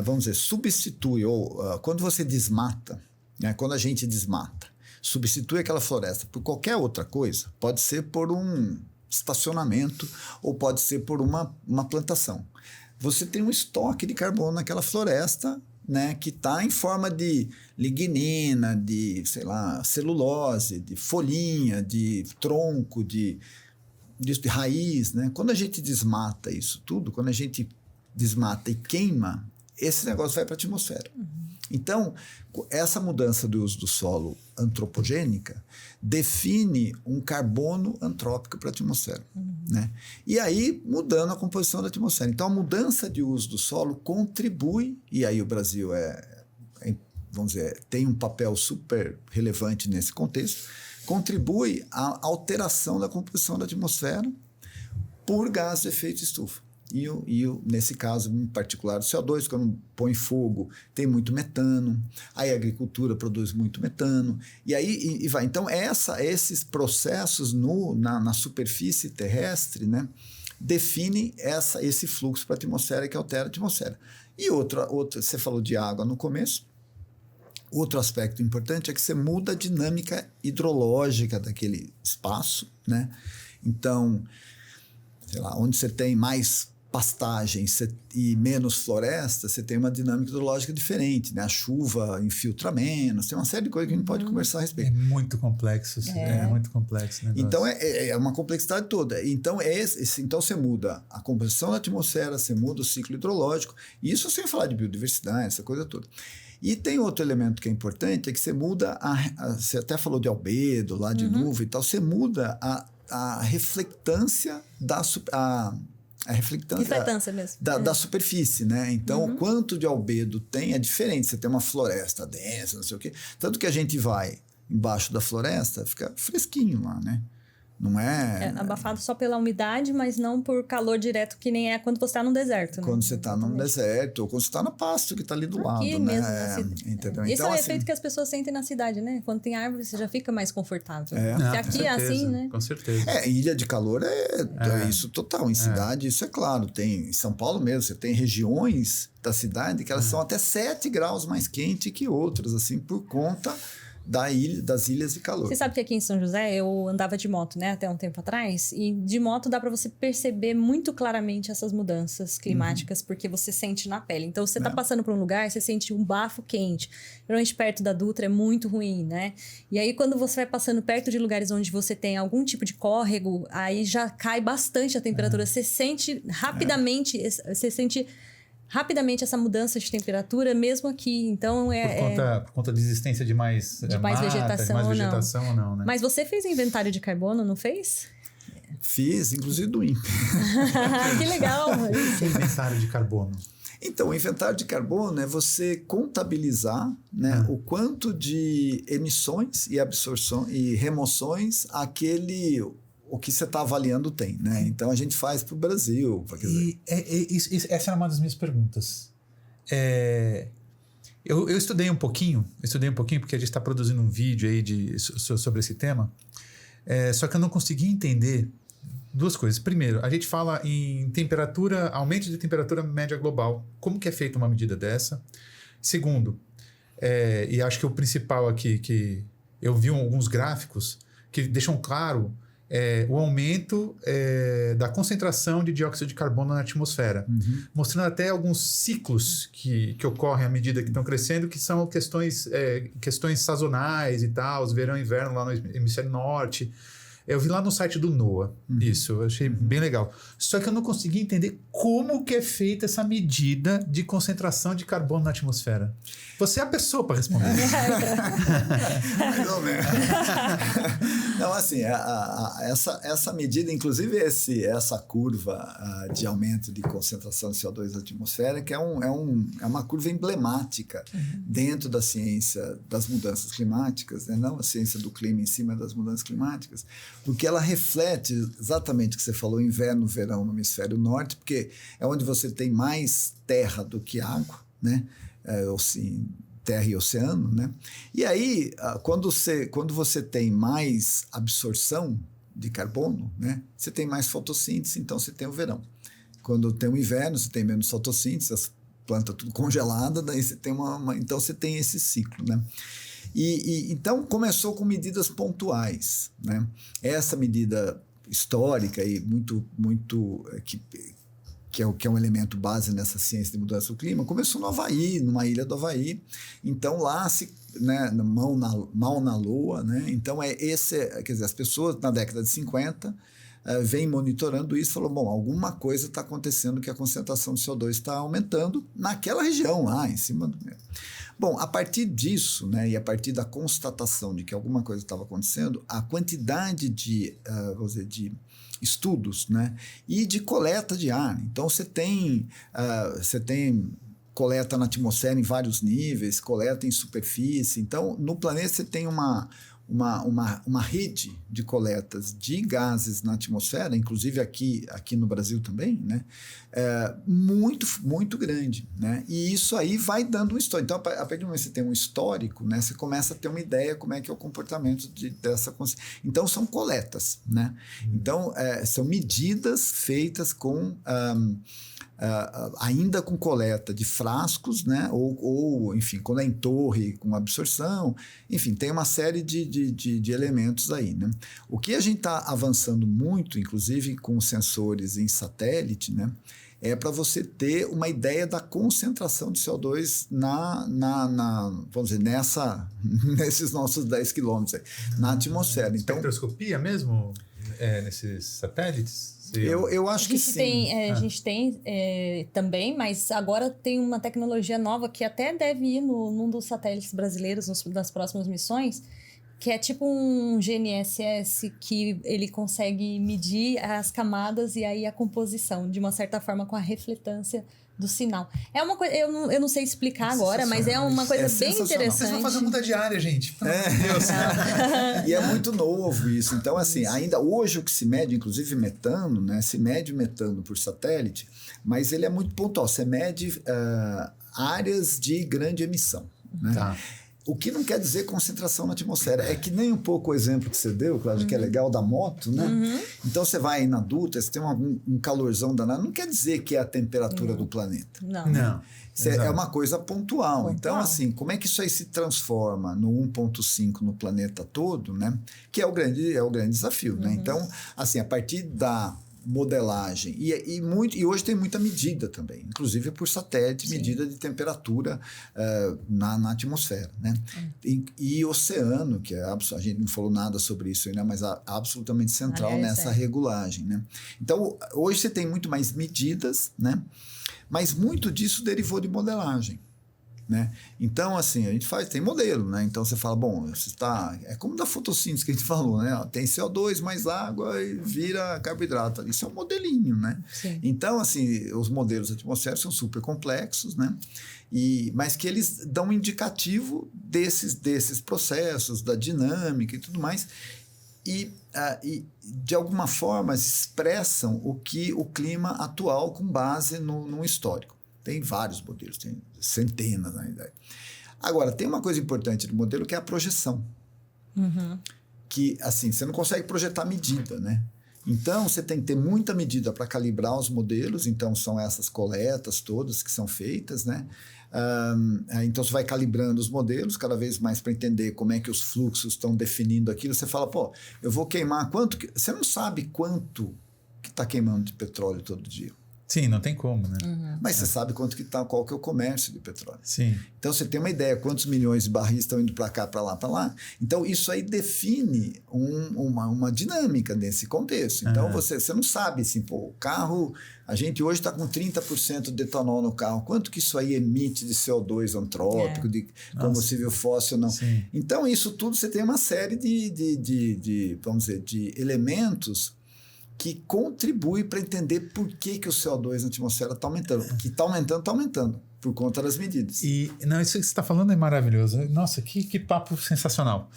vamos dizer, substitui ou quando você desmata, né? Quando a gente desmata, substitui aquela floresta por qualquer outra coisa, pode ser por um estacionamento ou pode ser por uma plantação. Você tem um estoque de carbono naquela floresta, né, que está em forma de lignina, de, sei lá, celulose, de folhinha, de tronco, de raiz, né? Quando a gente desmata isso tudo, quando a gente desmata e queima, esse negócio vai para a atmosfera. Então, essa mudança do uso do solo antropogênica define um carbono antrópico para a atmosfera, né? E aí, mudando a composição da atmosfera. Então, a mudança de uso do solo contribui, e aí o Brasil vamos dizer, tem um papel super relevante nesse contexto, contribui à alteração da composição da atmosfera por gás de efeito estufa. E nesse caso, em particular, o CO2, quando põe fogo, tem muito metano, aí a agricultura produz muito metano, e aí e vai. Então, esses processos na superfície terrestre, né, definem esse fluxo para a atmosfera que altera a atmosfera. E outra, você falou de água no começo, outro aspecto importante é que você muda a dinâmica hidrológica daquele espaço, né? Então, sei lá, onde você tem mais pastagem e menos floresta, você tem uma dinâmica hidrológica diferente, né? A chuva infiltra menos, tem uma série de coisas que a gente pode conversar a respeito. É muito complexo, é muito complexo o negócio. Então, é uma complexidade toda. Então, então, você muda a composição da atmosfera, você muda o ciclo hidrológico, isso sem falar de biodiversidade, essa coisa toda. E tem outro elemento que é importante, é que você muda, você até falou de albedo, lá de nuvem e tal, você muda a reflectância reflectância mesmo. Da superfície, né? Então, o quanto de albedo tem é diferente. Você tem uma floresta densa, não sei o quê. Tanto que a gente vai embaixo da floresta, fica fresquinho lá, né? Não é... É abafado só pela umidade, mas não por calor direto, que nem é quando você está no deserto. Quando né? você está num deserto, ou quando você está no pasto, que está ali do lado, Aqui né? mesmo. Entendeu? Esse então, é o efeito que as pessoas sentem na cidade, né? Quando tem árvore, você já fica mais confortável. Não, Se aqui é assim, né? Com certeza. Ilha de calor é isso total. Em cidade, isso é claro. Tem em São Paulo mesmo, você tem regiões da cidade que elas são até 7 graus mais quentes que outras, assim, por conta das ilhas de calor. Você sabe que aqui em São José eu andava de moto, né, até um tempo atrás, e de moto dá para você perceber muito claramente essas mudanças climáticas, porque você sente na pele. Então, você tá passando por um lugar, você sente um bafo quente. Geralmente perto da Dutra é muito ruim, né? E aí, quando você vai passando perto de lugares onde você tem algum tipo de córrego, aí já cai bastante a temperatura. Você sente rapidamente, essa mudança de temperatura, mesmo aqui. Então, Por conta da existência de mais vegetação ou não, né? Mas você fez inventário de carbono, não fez? Fiz, inclusive do INPE. Que legal! O que é inventário de carbono? Então, o inventário de carbono é você contabilizar, né, o quanto de emissões e absorção e remoções o que você está avaliando tem, né? Então, a gente faz para o Brasil. Essa era uma das minhas perguntas. Eu estudei um pouquinho, porque a gente está produzindo um vídeo aí sobre esse tema, só que eu não consegui entender duas coisas. Primeiro, a gente fala em aumento de temperatura média global. Como que é feita uma medida dessa? Segundo, e acho que o principal aqui, que eu vi alguns gráficos que deixam claro o aumento da concentração de dióxido de carbono na atmosfera, mostrando até alguns ciclos que ocorrem à medida que estão crescendo, que são questões sazonais e tal, verão e inverno lá no hemisfério norte. Eu vi lá no site do NOAA, isso, eu achei bem legal. Só que eu não consegui entender como que é feita essa medida de concentração de carbono na atmosfera. Você é a pessoa para responder. Mais ou menos. Não, assim, essa medida, inclusive essa curva de aumento de concentração de CO2 na atmosfera, que é uma curva emblemática dentro da ciência das mudanças climáticas, né? Não a ciência do clima em cima das mudanças climáticas, porque ela reflete exatamente o que você falou, inverno, verão no hemisfério norte, porque é onde você tem mais terra do que água, né? Assim, terra e oceano, né? E aí, quando você tem mais absorção de carbono, né? Você tem mais fotossíntese, então você tem o verão. Quando tem o inverno, você tem menos fotossíntese, as plantas tudo congelada, daí você tem então você tem esse ciclo, né? Então começou com medidas pontuais, né? Essa medida histórica e que é um elemento base nessa ciência de mudança do clima, começou no Havaí, numa ilha do Havaí. Então lá né, mal na lua, né? Então quer dizer, as pessoas na década de 50 vêm monitorando isso e falou, bom, alguma coisa está acontecendo que a concentração de CO2 está aumentando naquela região lá em cima do... Bom, a partir disso, né, e a partir da constatação de que alguma coisa estava acontecendo, a quantidade de estudos, né, e de coleta de ar. Então, você tem coleta na atmosfera em vários níveis, coleta em superfície. Então, no planeta você tem uma rede de coletas de gases na atmosfera, inclusive aqui no Brasil também, né? Muito, muito grande, né? E isso aí vai dando um histórico. Então, a partir do momento que você tem um histórico, né, você começa a ter uma ideia como é que é o comportamento dessa consciência. Então, são coletas, né? Então, são medidas feitas com... ainda com coleta de frascos, né? ou enfim, quando é em torre, com absorção, enfim, tem uma série de elementos aí, né? O que a gente está avançando muito, inclusive com sensores em satélite, né? É para você ter uma ideia da concentração de CO2 vamos dizer, nesses nossos 10 quilômetros aí, na atmosfera. Então, espectroscopia mesmo nesses satélites? Eu acho que sim. A gente tem também, mas agora tem uma tecnologia nova que até deve ir num dos satélites brasileiros das próximas missões, que é tipo um GNSS que ele consegue medir as camadas e aí a composição, de uma certa forma, com a refletância do sinal. É uma coisa, eu não sei explicar agora, mas é uma coisa bem interessante. Vocês vão fazer muda diária, gente. Pelo amor de Deus. E é muito novo isso. Então, assim, ainda hoje o que se mede, inclusive metano, né? Se mede metano por satélite, mas ele é muito pontual. Você mede áreas de grande emissão, né? Tá. O que não quer dizer concentração na atmosfera. É que nem um pouco o exemplo que você deu, Cláudia, que é legal, da moto, né? Então, você vai aí na duta, você tem um calorzão danado. Não quer dizer que é a temperatura do planeta. Não. Isso é uma coisa pontual. Então, assim, como é que isso aí se transforma no 1.5 no planeta todo, né? Que é o grande desafio, né? Então, assim, a partir da modelagem e hoje tem muita medida também, inclusive por satélite, medida de temperatura na atmosfera, né? E oceano, que a gente não falou nada sobre isso ainda, mas absolutamente central nessa regulagem, né? Então hoje você tem muito mais medidas, né? Mas muito disso derivou de modelagem, né? Então, assim, a gente tem modelo, né? Então você fala, bom, é como da fotossíntese que a gente falou, né? Tem CO2 mais água e vira carboidrato. Isso é um modelinho, né? Sim. Então, assim, os modelos atmosféricos são super complexos, né? Mas que eles dão um indicativo desses processos, da dinâmica e tudo mais. E de alguma forma expressam o clima atual com base num histórico. Tem vários modelos, tem centenas na realidade. Agora, tem uma coisa importante do modelo que é a projeção. Que, assim, você não consegue projetar medida, né? Então, você tem que ter muita medida para calibrar os modelos. Então, são essas coletas todas que são feitas, né? Então, você vai calibrando os modelos cada vez mais para entender como é que os fluxos estão definindo aquilo. Você fala, pô, eu vou queimar quanto... Você não sabe quanto que está queimando de petróleo todo dia. Sim, não tem como, né? Mas você sabe qual que é o comércio de petróleo. Sim. Então, você tem uma ideia quantos milhões de barris estão indo para cá, para lá, para lá. Então, isso aí define uma dinâmica nesse contexto. Então, você não sabe, assim, pô, o carro... A gente hoje está com 30% de etanol no carro. Quanto que isso aí emite de CO2 antrópico, de combustível fóssil, não? Sim. Então, isso tudo, você tem uma série vamos dizer, de elementos que contribui para entender por que o CO2 na atmosfera está aumentando. Porque está aumentando, por conta das medidas. Isso que você está falando é maravilhoso. Nossa, que papo sensacional.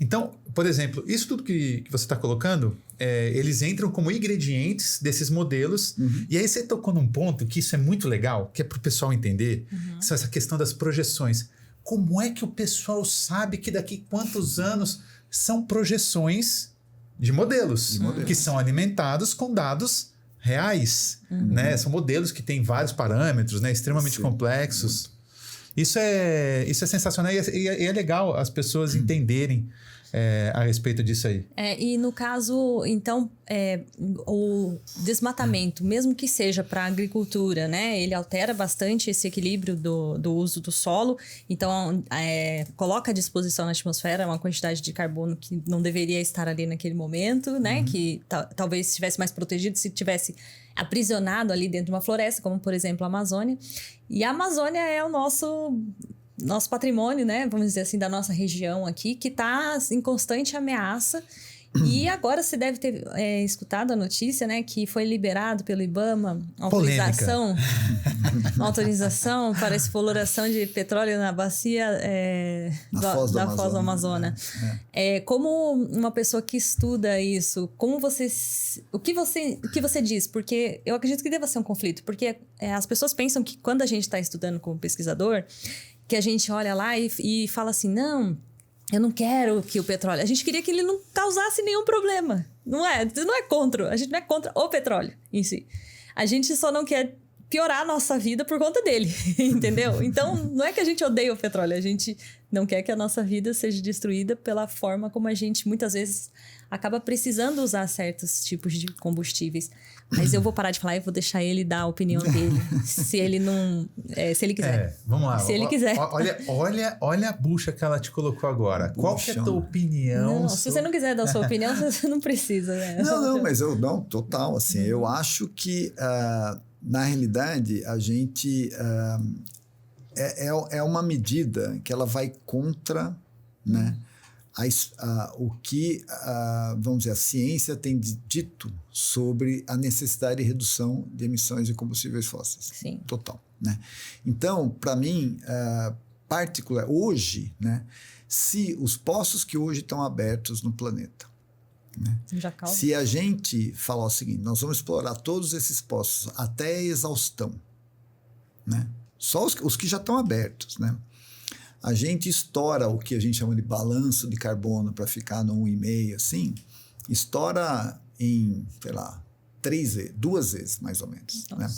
Então, por exemplo, isso tudo que você está colocando, eles entram como ingredientes desses modelos. E aí você tocou num ponto que isso é muito legal, que é para o pessoal entender, que são essa questão das projeções. Como é que o pessoal sabe que daqui quantos anos são projeções de modelos, que são alimentados com dados reais, né? São modelos que têm vários parâmetros, né? Extremamente complexos. Isso é sensacional e é legal as pessoas entenderem a respeito disso aí. E no caso, então, o desmatamento, mesmo que seja para a agricultura, né? Ele altera bastante esse equilíbrio do uso do solo. Então, coloca à disposição na atmosfera uma quantidade de carbono que não deveria estar ali naquele momento, né? Que talvez estivesse mais protegido se tivesse aprisionado ali dentro de uma floresta, como, por exemplo, a Amazônia. E a Amazônia é o nosso patrimônio, né? Vamos dizer assim, da nossa região aqui, que está em constante ameaça. E agora você deve ter escutado a notícia, né? Que foi liberado pelo IBAMA autorização para exploração de petróleo na bacia da Foz do Amazonas. Como uma pessoa que estuda isso, o que você diz? Porque eu acredito que deva ser um conflito, porque as pessoas pensam que quando a gente está estudando como pesquisador, que a gente olha lá e fala assim, não, eu não quero que o petróleo... A gente queria que ele não causasse nenhum problema. Não é contra. A gente não é contra o petróleo em si. A gente só não quer piorar a nossa vida por conta dele, entendeu? Então, não é que a gente odeia o petróleo. A gente não quer que a nossa vida seja destruída pela forma como a gente, muitas vezes, acaba precisando usar certos tipos de combustíveis. Mas eu vou parar de falar e vou deixar ele dar a opinião dele. Se ele não... se ele quiser. Vamos lá. Se ele quiser. Olha a bucha que ela te colocou agora. Qual que é a tua opinião? Se você não quiser dar a sua opinião, você não precisa, né? Mas total, assim, eu acho que, na realidade, a gente... é uma medida que ela vai contra, né? O que, vamos dizer, a ciência tem dito sobre a necessidade de redução de emissões de combustíveis fósseis. Sim. Total, né? Então, para mim, hoje, né, se os poços que hoje estão abertos no planeta, né, se a gente falar o seguinte, nós vamos explorar todos esses poços até a exaustão, né? Só os que já estão abertos, né? A gente estoura o que a gente chama de balanço de carbono para ficar no 1,5, assim, estoura em, sei lá, 2 vezes, mais ou menos. Né?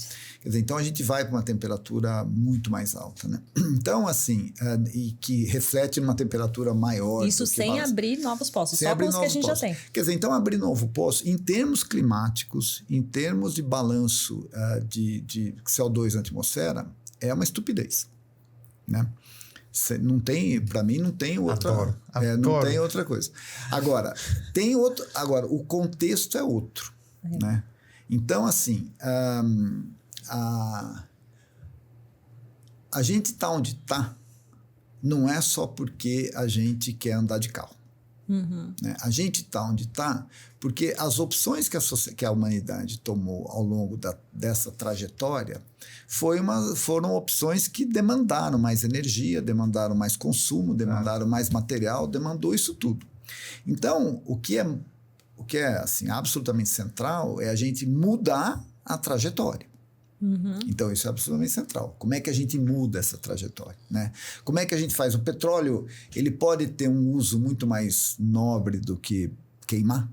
Quer dizer, então a gente vai para uma temperatura muito mais alta, né? Então, assim, e que reflete numa temperatura maior. Isso sem abrir novos poços, só com os que a gente já tem. Quer dizer, então abrir novo poço, em termos climáticos, em termos de balanço de CO2 na atmosfera, é uma estupidez, né? Não tem, para mim, não tem outra. Adoro. Não tem outra coisa. Agora, o contexto é outro, né? Então, assim, a gente está onde está, não é só porque a gente quer andar de carro. Né? A gente está onde está porque as opções que a humanidade tomou ao longo dessa trajetória foram opções que demandaram mais energia, demandaram mais consumo, demandaram mais material, demandou isso tudo. Então, o que é assim, absolutamente central é a gente mudar a trajetória. Então, isso é absolutamente central. Como é que a gente muda essa trajetória, né? Como é que a gente faz? O petróleo, ele pode ter um uso muito mais nobre do que queimar?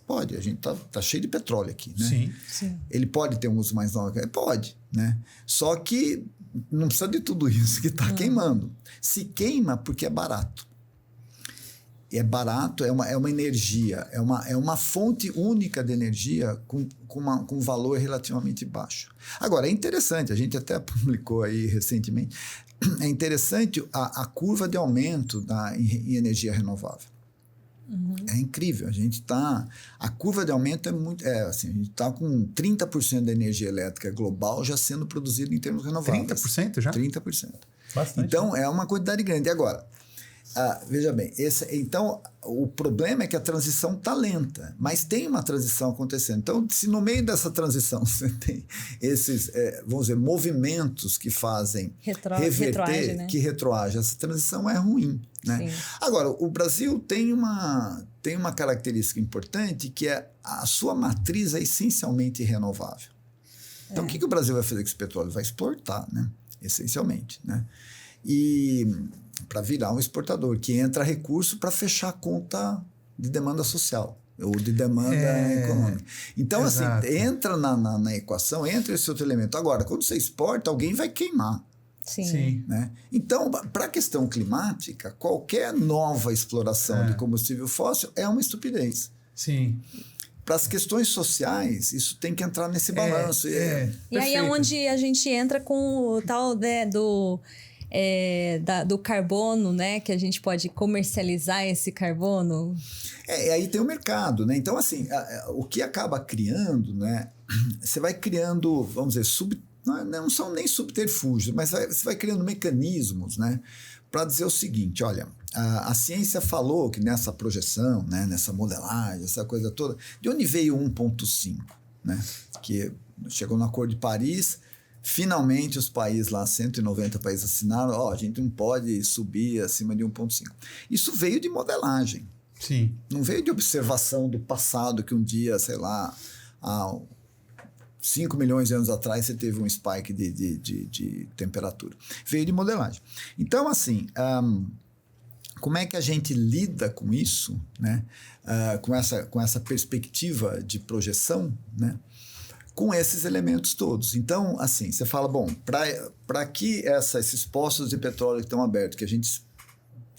Pode, a gente tá cheio de petróleo aqui, né? Sim. Ele pode ter um uso mais nobre? Pode, né? Só que não precisa de tudo isso que está queimando. Se queima porque é barato. É barato, é uma energia, é uma fonte única de energia com um valor relativamente baixo. Agora, é interessante, a gente até publicou aí recentemente, é interessante a curva de aumento em energia renovável. É incrível, a curva de aumento é muito, assim, a gente está com 30% da energia elétrica global já sendo produzida em termos renováveis. 30% já? 30%. Bastante. Então, é uma quantidade grande. Agora, veja bem, então o problema é que a transição está lenta, mas tem uma transição acontecendo. Então, se no meio dessa transição você tem esses, vamos dizer, movimentos que fazem reverter, né? que retroagem, essa transição é ruim. Né? Agora, o Brasil tem uma característica importante, que é a sua matriz é essencialmente renovável. Então, o que o Brasil vai fazer com esse petróleo? Vai exportar, né? Essencialmente. Né? E para virar um exportador, que entra recurso para fechar a conta de demanda social ou de demanda econômica. Então, exato. assim, entra na equação, entra esse outro elemento. Agora, quando você exporta, alguém vai queimar. Sim. Né? Então, para a questão climática, qualquer nova exploração de combustível fóssil é uma estupidez. Sim. Para as questões sociais, isso tem que entrar nesse balanço. E aí é onde a gente entra com o tal do carbono, né? Que a gente pode comercializar esse carbono. Aí tem o mercado, né? Então, assim, o que acaba criando, né? Você vai criando, vamos dizer, não são nem subterfúgios, mas você vai criando mecanismos, né? Para dizer o seguinte, olha, a ciência falou que nessa projeção, né, nessa modelagem, essa coisa toda, de onde veio 1,5, né? Que chegou no Acordo de Paris, finalmente os países lá, 190 países assinaram, a gente não pode subir acima de 1,5. Isso veio de modelagem. Sim. Não veio de observação do passado, que um dia, sei lá, há 5 milhões de anos atrás você teve um spike de temperatura. Veio de modelagem. Então, assim, como é que a gente lida com isso, né? Com essa perspectiva de projeção, né? Com esses elementos todos. Então, assim, você fala, bom, para que esses poços de petróleo que estão abertos, que a gente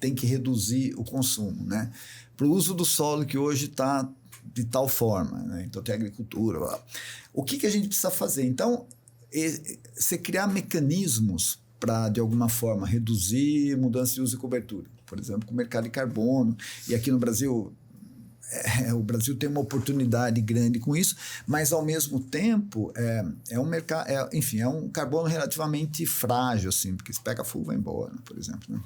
tem que reduzir o consumo, né? Para o uso do solo que hoje está de tal forma, né? Então tem agricultura. Blá. O que a gente precisa fazer? Então, você criar mecanismos para, de alguma forma, reduzir mudança de uso e cobertura. Por exemplo, com o mercado de carbono. E aqui no Brasil, o Brasil tem uma oportunidade grande com isso, mas, ao mesmo tempo, é um mercado, enfim, é um carbono relativamente frágil, assim, porque se pega fogo vai embora, por exemplo, né?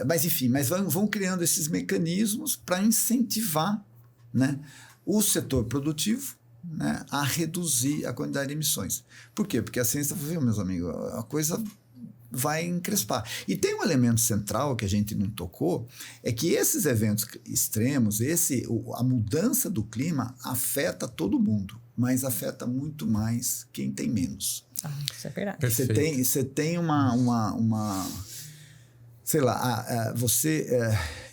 Mas, enfim, vão criando esses mecanismos para incentivar, né, o setor produtivo, né, a reduzir a quantidade de emissões. Por quê? Porque a ciência falou, meus amigos, a coisa vai encrespar. E tem um elemento central que a gente não tocou, é que esses eventos extremos, a mudança do clima afeta todo mundo, mas afeta muito mais quem tem menos. Isso é verdade. Você tem uma sei lá, você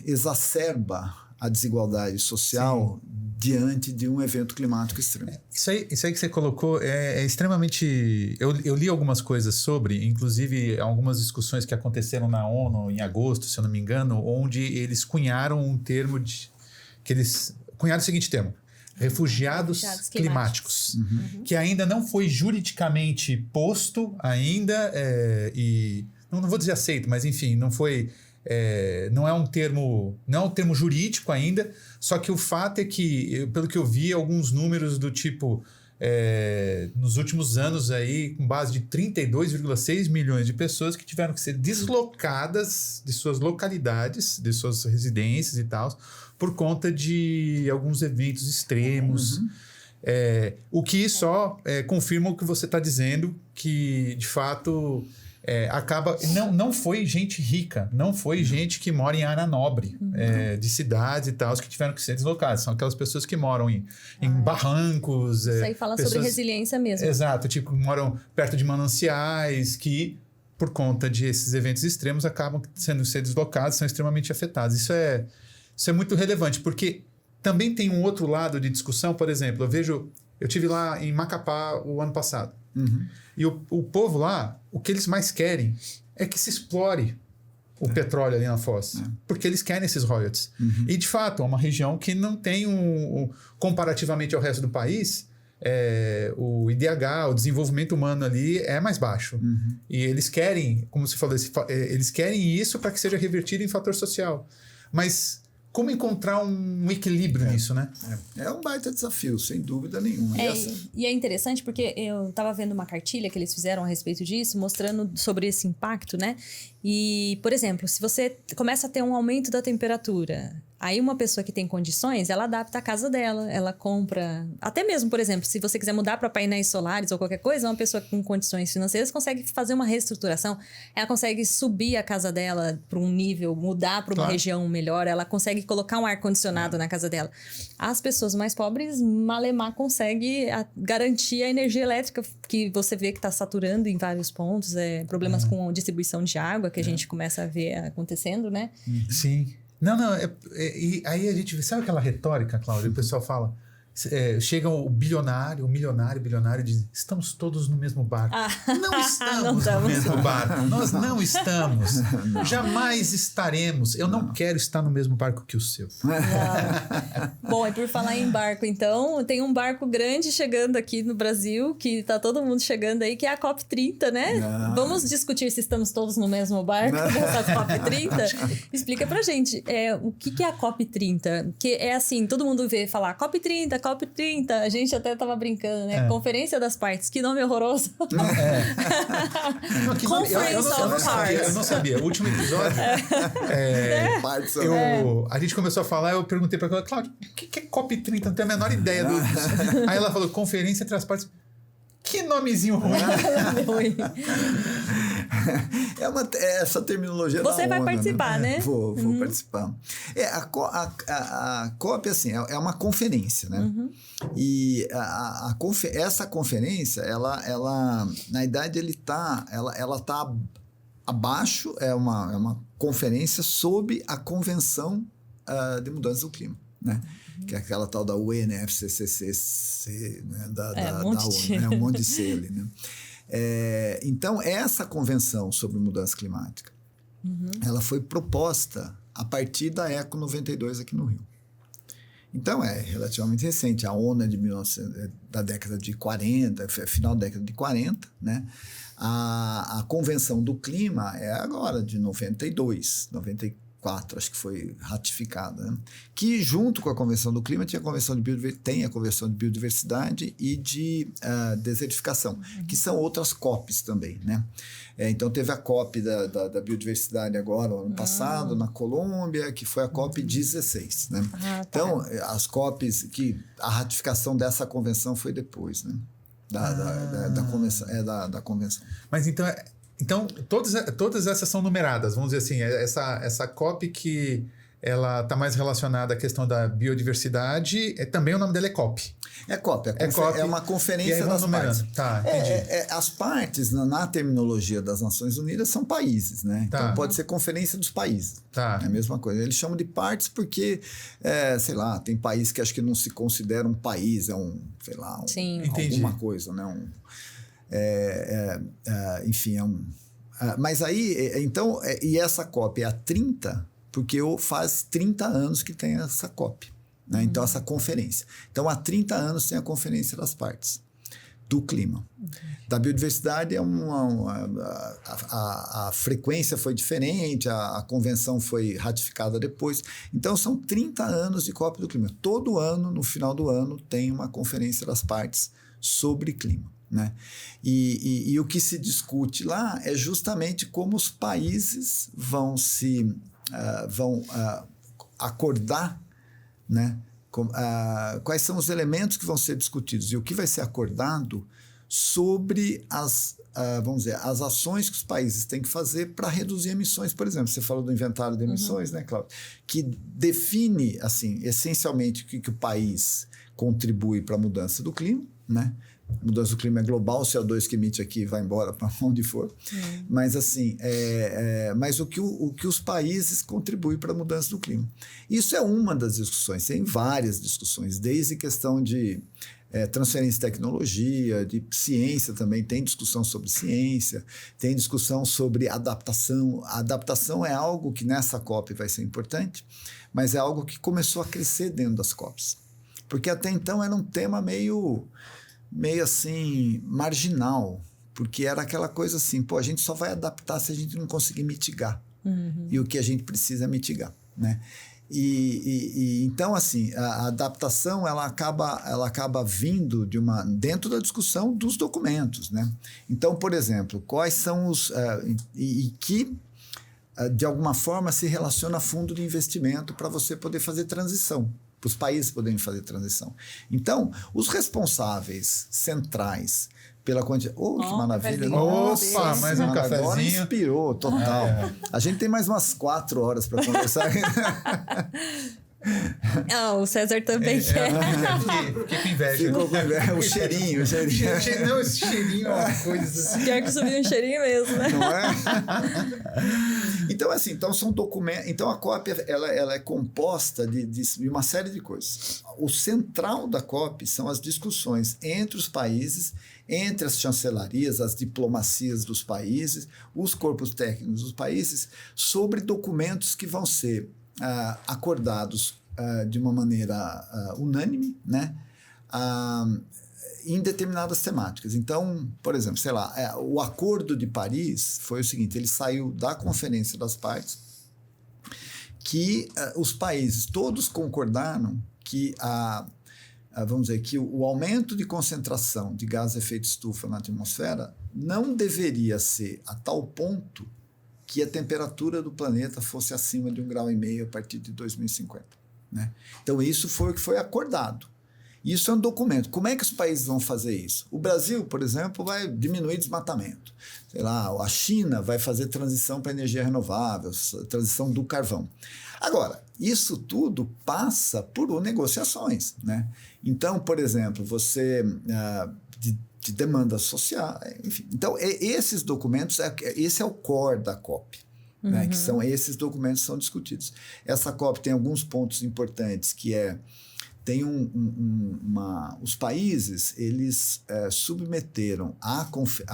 exacerba a desigualdade social diante de um evento climático extremo. Isso aí que você colocou é extremamente... Eu li algumas coisas sobre, inclusive algumas discussões que aconteceram na ONU em agosto, se eu não me engano, onde eles cunharam um termo que eles cunharam o seguinte termo: refugiados climáticos. Uhum. Que ainda não foi juridicamente posto ainda, e não vou dizer aceito, mas enfim, não foi... não é um termo jurídico ainda, só que o fato é que, pelo que eu vi, alguns números do tipo, nos últimos anos aí, com base de 32,6 milhões de pessoas que tiveram que ser deslocadas de suas localidades, de suas residências e tal, por conta de alguns eventos extremos. Uhum. O que só confirma o que você está dizendo, que de fato... acaba... Não foi gente rica, não foi gente que mora em área nobre, de cidades e tal, que tiveram que ser deslocadas. São aquelas pessoas que moram em barrancos. Isso aí fala sobre resiliência mesmo. Exato, tipo, moram perto de mananciais, que por conta de esses eventos extremos acabam sendo deslocados, são extremamente afetados. Isso é muito relevante, porque também tem um outro lado de discussão. Por exemplo, eu tive lá em Macapá o ano passado. Uhum. E o povo lá, o que eles mais querem é que se explore o petróleo ali na foz. Porque eles querem esses royalties. Uhum. E, de fato, é uma região que não tem comparativamente ao resto do país, o IDH, o desenvolvimento humano ali é mais baixo. Uhum. E eles querem, como você falou, eles querem isso para que seja revertido em fator social. Mas como encontrar um equilíbrio nisso, né? É um baita desafio, sem dúvida nenhuma. E é interessante porque eu estava vendo uma cartilha que eles fizeram a respeito disso, mostrando sobre esse impacto, né? E, por exemplo, se você começa a ter um aumento da temperatura, aí uma pessoa que tem condições, ela adapta a casa dela, ela compra... Até mesmo, por exemplo, se você quiser mudar para painéis solares ou qualquer coisa, uma pessoa com condições financeiras consegue fazer uma reestruturação, ela consegue subir a casa dela para um nível, mudar para uma região melhor, ela consegue colocar um ar-condicionado na casa dela. As pessoas mais pobres, malemar, consegue garantir a energia elétrica que você vê que está saturando em vários pontos, problemas com distribuição de água que a gente começa a ver acontecendo, né? Sim. Não, e aí a gente... Sabe aquela retórica, Cláudia? O pessoal fala... chega o milionário diz, estamos todos no mesmo barco. Não estamos no mesmo barco. Nós não estamos. Não. Jamais estaremos. Eu não quero estar no mesmo barco que o seu. Bom, e por falar em barco, então, tem um barco grande chegando aqui no Brasil, que tá todo mundo chegando aí, que é a COP30, né? Vamos discutir se estamos todos no mesmo barco nessa COP30? Explica pra gente, o que é a COP30? Que é assim, todo mundo vê falar COP30, a gente até tava brincando, né? Conferência das Partes, que nome horroroso. Conference of Parts. Eu não sabia. O último episódio, a gente começou a falar, eu perguntei pra Cláudia, o que é COP30? Não tenho a menor ideia disso. Aí ela falou, Conferência entre as Partes. Que nomezinho ruim. Essa terminologia Você vai participar, né? Vou participar. A COP, assim, é uma conferência, né? E essa conferência, ela na idade, ela tá abaixo, é uma conferência sob a Convenção de Mudança do Clima, né? Que é aquela tal da UNFCCC, né? da ONU, né? Um monte de C ali, né? Então, essa convenção sobre mudança climática, ela foi proposta a partir da ECO 92 aqui no Rio. Então, é relativamente recente. A ONU é da década de 40, final da década de 40, né? A Convenção do Clima é agora, de 92, 94, acho que foi ratificada, né? Que junto com a Convenção do Clima tem a Convenção de Biodiversidade e de Desertificação, que são outras COPs também, né? Então teve a COP da Biodiversidade agora, ano passado, na Colômbia, que foi a COP 16, né? Então, as COPs, que a ratificação dessa convenção foi depois, né? Da convenção. Mas então, todas essas são numeradas, vamos dizer assim, essa COP que ela está mais relacionada à questão da biodiversidade, também o nome dela é COP. É COP, é uma conferência das partes. Tá, entendi. As partes, na terminologia das Nações Unidas, são países, né? Então, pode ser conferência dos países. Tá. É a mesma coisa. Eles chamam de partes porque, sei lá, tem país que acho que não se considera um país, alguma coisa, né? Enfim, mas aí, então, e essa COP é a 30, porque faz 30 anos que tem essa COP, né? Então, essa conferência. Então, há 30 anos tem a Conferência das Partes do Clima. Da biodiversidade, a frequência foi diferente, a convenção foi ratificada depois. Então, são 30 anos de COP do Clima. Todo ano, no final do ano, tem uma Conferência das Partes sobre clima, né? E o que se discute lá é justamente como os países vão acordar, né? Quais são os elementos que vão ser discutidos e o que vai ser acordado sobre as ações que os países têm que fazer para reduzir emissões, por exemplo. Você falou do inventário de emissões, né, Cláudia? Que define, assim, essencialmente o que o país contribui para a mudança do clima, né? A mudança do clima é global, o CO2 que emite aqui vai embora para onde for. Mas, assim, mas o que os países contribuem para a mudança do clima. Isso é uma das discussões, tem várias discussões, desde questão de transferência de tecnologia, de ciência também, tem discussão sobre ciência, tem discussão sobre adaptação. A adaptação é algo que nessa COP vai ser importante, mas é algo que começou a crescer dentro das COPs. Porque até então era um tema meio assim, marginal, porque era aquela coisa assim, a gente só vai adaptar se a gente não conseguir mitigar. E o que a gente precisa é mitigar, né? Então, assim, a adaptação ela acaba vindo dentro da discussão dos documentos, né? Então, por exemplo, quais são os... de alguma forma, se relaciona a fundo de investimento para você poder fazer transição, para os países poderem fazer transição. Então, os responsáveis centrais pela quantidade... que maravilha! Opa, mais um cafezinho. Agora inspirou, total. A gente tem mais umas 4 horas para conversar. O César também quer. Fiquei com inveja. Ficou com inveja. O cheirinho. Não, esse cheirinho é uma coisa... Quer que subir um cheirinho mesmo, né? Não é? Então, assim, são documentos... Então, a COP ela é composta de uma série de coisas. O central da COP são as discussões entre os países, entre as chancelarias, as diplomacias dos países, os corpos técnicos dos países, sobre documentos que vão ser acordados de uma maneira unânime, né? Em determinadas temáticas. Então, por exemplo, sei lá, o Acordo de Paris foi o seguinte, ele saiu da Conferência das Partes, que os países todos concordaram que vamos dizer, que o aumento de concentração de gás de efeito estufa na atmosfera não deveria ser a tal ponto que a temperatura do planeta fosse acima de 1,5 graus a partir de 2050. Né? Então, isso foi o que foi acordado. Isso é um documento. Como é que os países vão fazer isso? O Brasil, por exemplo, vai diminuir desmatamento. Sei lá, a China vai fazer transição para energia renovável, transição do carvão. Agora, isso tudo passa por negociações. Né? Então, por exemplo, você... de demanda social, enfim. Então, esses documentos, esse é o core da COP, né? Que são esses documentos que são discutidos. Essa COP tem alguns pontos importantes, que tem os países, eles submeteram à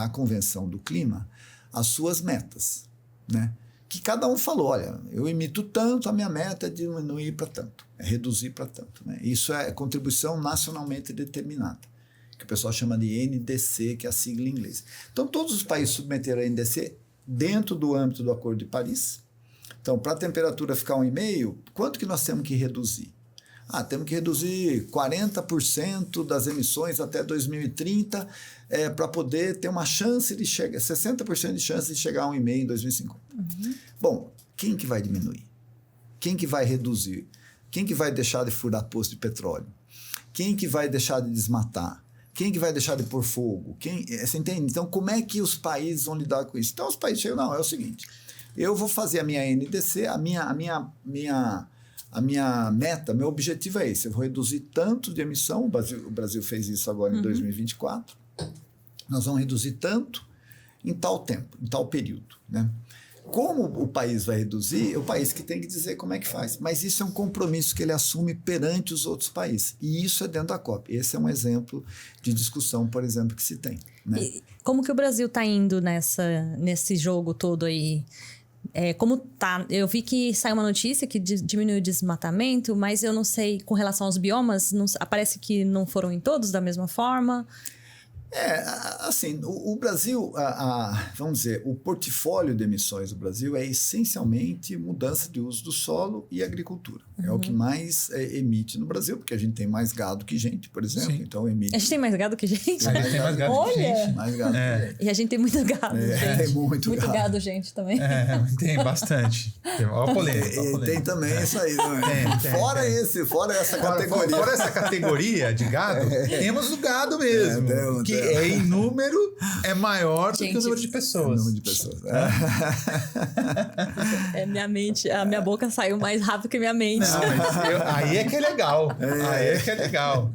Convenção do Clima as suas metas, né? Que cada um falou, olha, eu emito tanto, a minha meta é diminuir para tanto, é reduzir para tanto. Né? Isso é contribuição nacionalmente determinada, que o pessoal chama de NDC, que é a sigla em inglês. Então, todos os países submeteram a NDC dentro do âmbito do Acordo de Paris. Então, para a temperatura ficar 1,5, quanto que nós temos que reduzir? Temos que reduzir 40% das emissões até 2030 para poder ter uma chance de chegar, 60% de chance de chegar a 1,5 em 2050. Bom, quem que vai diminuir? Quem que vai reduzir? Quem que vai deixar de furar poço de petróleo? Quem que vai deixar de desmatar? Quem que vai deixar de pôr fogo? Você entende? Então, como é que os países vão lidar com isso? Então, os países chegam, não, é o seguinte, eu vou fazer a minha NDC, a minha meta, meu objetivo é esse, eu vou reduzir tanto de emissão, o Brasil fez isso agora em 2024, nós vamos reduzir tanto em tal tempo, em tal período, né? Como o país vai reduzir, é o país que tem que dizer como é que faz. Mas isso é um compromisso que ele assume perante os outros países. E isso é dentro da COP. Esse é um exemplo de discussão, por exemplo, que se tem. Né? E como que o Brasil está indo nesse jogo todo aí? Como tá? Eu vi que saiu uma notícia que diminuiu o desmatamento, mas eu não sei com relação aos biomas, parece que não foram em todos da mesma forma. Assim, o Brasil, vamos dizer, o portfólio de emissões do Brasil é essencialmente mudança de uso do solo e agricultura. É o que mais emite no Brasil, porque a gente tem mais gado que gente, por exemplo. Sim. Então emite. A gente tem mais gado que gente? A gente tem mais gado que gente. Mais gado que gente. E a gente tem muito gado, gente. Tem muito gado, gente, também. Tem bastante. Olha a polêmica. Tem também isso aí. Fora essa categoria. Fora essa categoria de gado, temos o gado mesmo. Que em número é maior do que o número de pessoas. O número de pessoas. Minha mente, a minha boca saiu mais rápido que minha mente. Não, mas aí é que é legal. Aí é que é legal.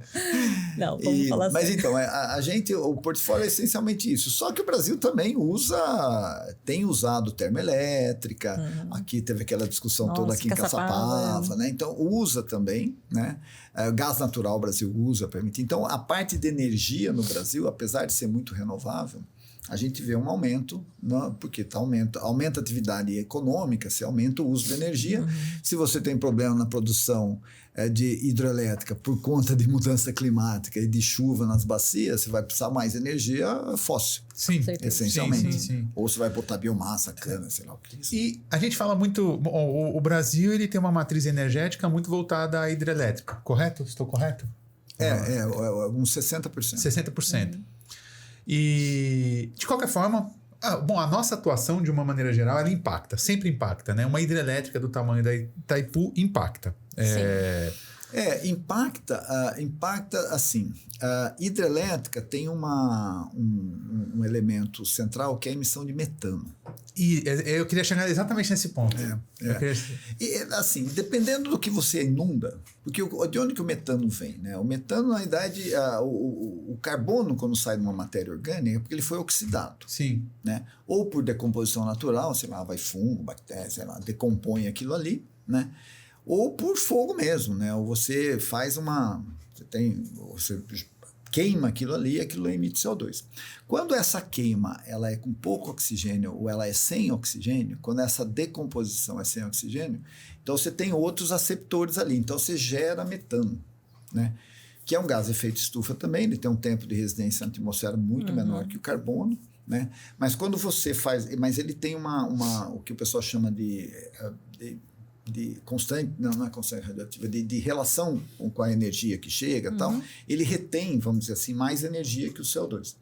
Não, vamos falar mas assim. então, o portfólio é essencialmente isso. Só que o Brasil também tem usado termoelétrica. Aqui teve aquela discussão toda aqui em Caçapava, né? Então usa também, né? Gás natural o Brasil usa, permite. Então a parte de energia no Brasil, apesar de ser muito renovável, a gente vê um aumento, porque aumenta a atividade econômica, se aumenta o uso de energia. Se você tem problema na produção de hidrelétrica por conta de mudança climática e de chuva nas bacias, você vai precisar mais energia fóssil. Sim, essencialmente. Sim. Ou você vai botar biomassa, cana, sei lá o que é isso. E a gente fala muito... O Brasil ele tem uma matriz energética muito voltada à hidrelétrica, correto? Estou correto? Uns 60%. 60%. E, de qualquer forma, a nossa atuação, de uma maneira geral, ela sempre impacta, né? Uma hidrelétrica do tamanho da Itaipu impacta. Impacta assim. A hidrelétrica tem um elemento central que é a emissão de metano. E eu queria chegar exatamente nesse ponto. E assim, dependendo do que você inunda, porque de onde que o metano vem, né? O metano, na verdade, o carbono, quando sai de uma matéria orgânica, é porque ele foi oxidado. Sim. Né? Ou por decomposição natural, sei lá, vai fungo, bactéria, sei lá, decompõe aquilo ali, né? Ou por fogo mesmo, né? Ou você faz você queima aquilo ali e aquilo emite CO2. Quando essa queima ela é com pouco oxigênio ou ela é sem oxigênio, quando essa decomposição é sem oxigênio, então você tem outros aceptores ali, então você gera metano, né? Que é um gás de efeito estufa também, ele tem um tempo de residência na atmosfera muito menor que o carbono, né? Mas quando você faz... Mas ele tem o que o pessoal chama de constante, não é constante radioativa, de relação com a energia que chega, tal, ele retém, vamos dizer assim, mais energia que o CO2.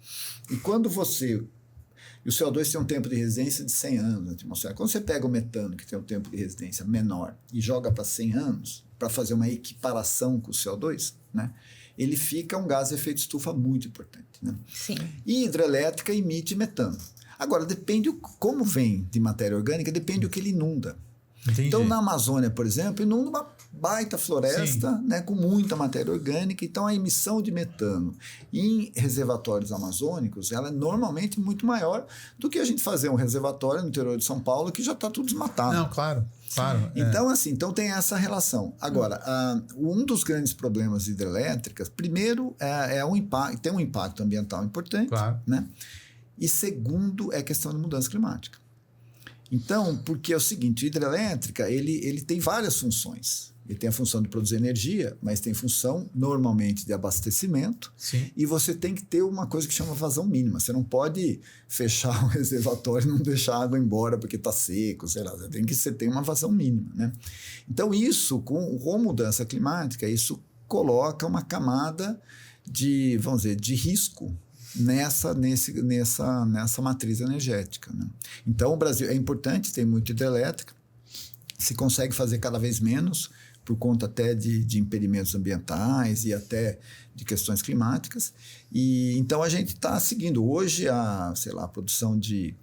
E quando e o CO2 tem um tempo de residência de 100 anos na atmosfera. Quando você pega o metano, que tem um tempo de residência menor, e joga para 100 anos, para fazer uma equiparação com o CO2, né, ele fica um gás de efeito estufa muito importante. Né? Sim. E hidrelétrica emite metano. Agora, depende como vem de matéria orgânica, depende do que ele inunda. Entendi. Então, na Amazônia, por exemplo, inunda uma baita floresta, né, com muita matéria orgânica. Então, a emissão de metano em reservatórios amazônicos ela é normalmente muito maior do que a gente fazer um reservatório no interior de São Paulo que já está tudo desmatado. Não, claro. Então, então tem essa relação. Agora, um dos grandes problemas de hidrelétricas, primeiro, tem um impacto ambiental importante, claro. Né? E segundo, é a questão de mudança climática. Então, porque é o seguinte, a hidrelétrica, ele tem várias funções. Ele tem a função de produzir energia, mas tem função, normalmente, de abastecimento. Sim. E você tem que ter uma coisa que chama vazão mínima. Você não pode fechar um reservatório e não deixar a água embora porque está seco, sei lá. Você tem uma vazão mínima, né? Então, isso, com mudança climática, isso coloca uma camada de, vamos dizer, de risco nessa matriz energética, né? Então, o Brasil é importante, tem muita hidrelétrica, se consegue fazer cada vez menos, por conta até de impedimentos ambientais e até de questões climáticas. E então a gente está seguindo. Hoje a produção de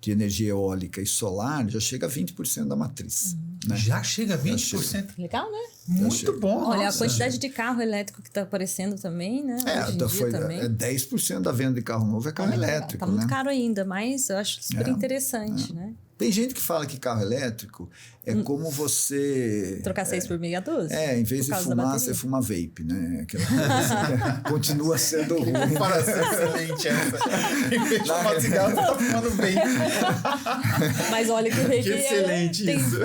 energia eólica e solar já chega a 20% da matriz. Né? Já chega a 20%? Já chega. Legal, né? Muito bom. Olha, nossa. a quantidade de carro elétrico que está aparecendo também, né? Hoje em dia também. 10% da venda de carro novo é carro elétrico. Está muito né? caro ainda, mas eu acho super interessante, né? Tem gente que fala que carro elétrico é como você... Trocar 6 por meia dúzia? Em vez de fumar, você fuma vape, né? Aquela coisa continua sendo ruim. Comparação excelente essa. Em vez de fumar cigarro, você tá fumando vape. Mas olha que o vape excelente isso.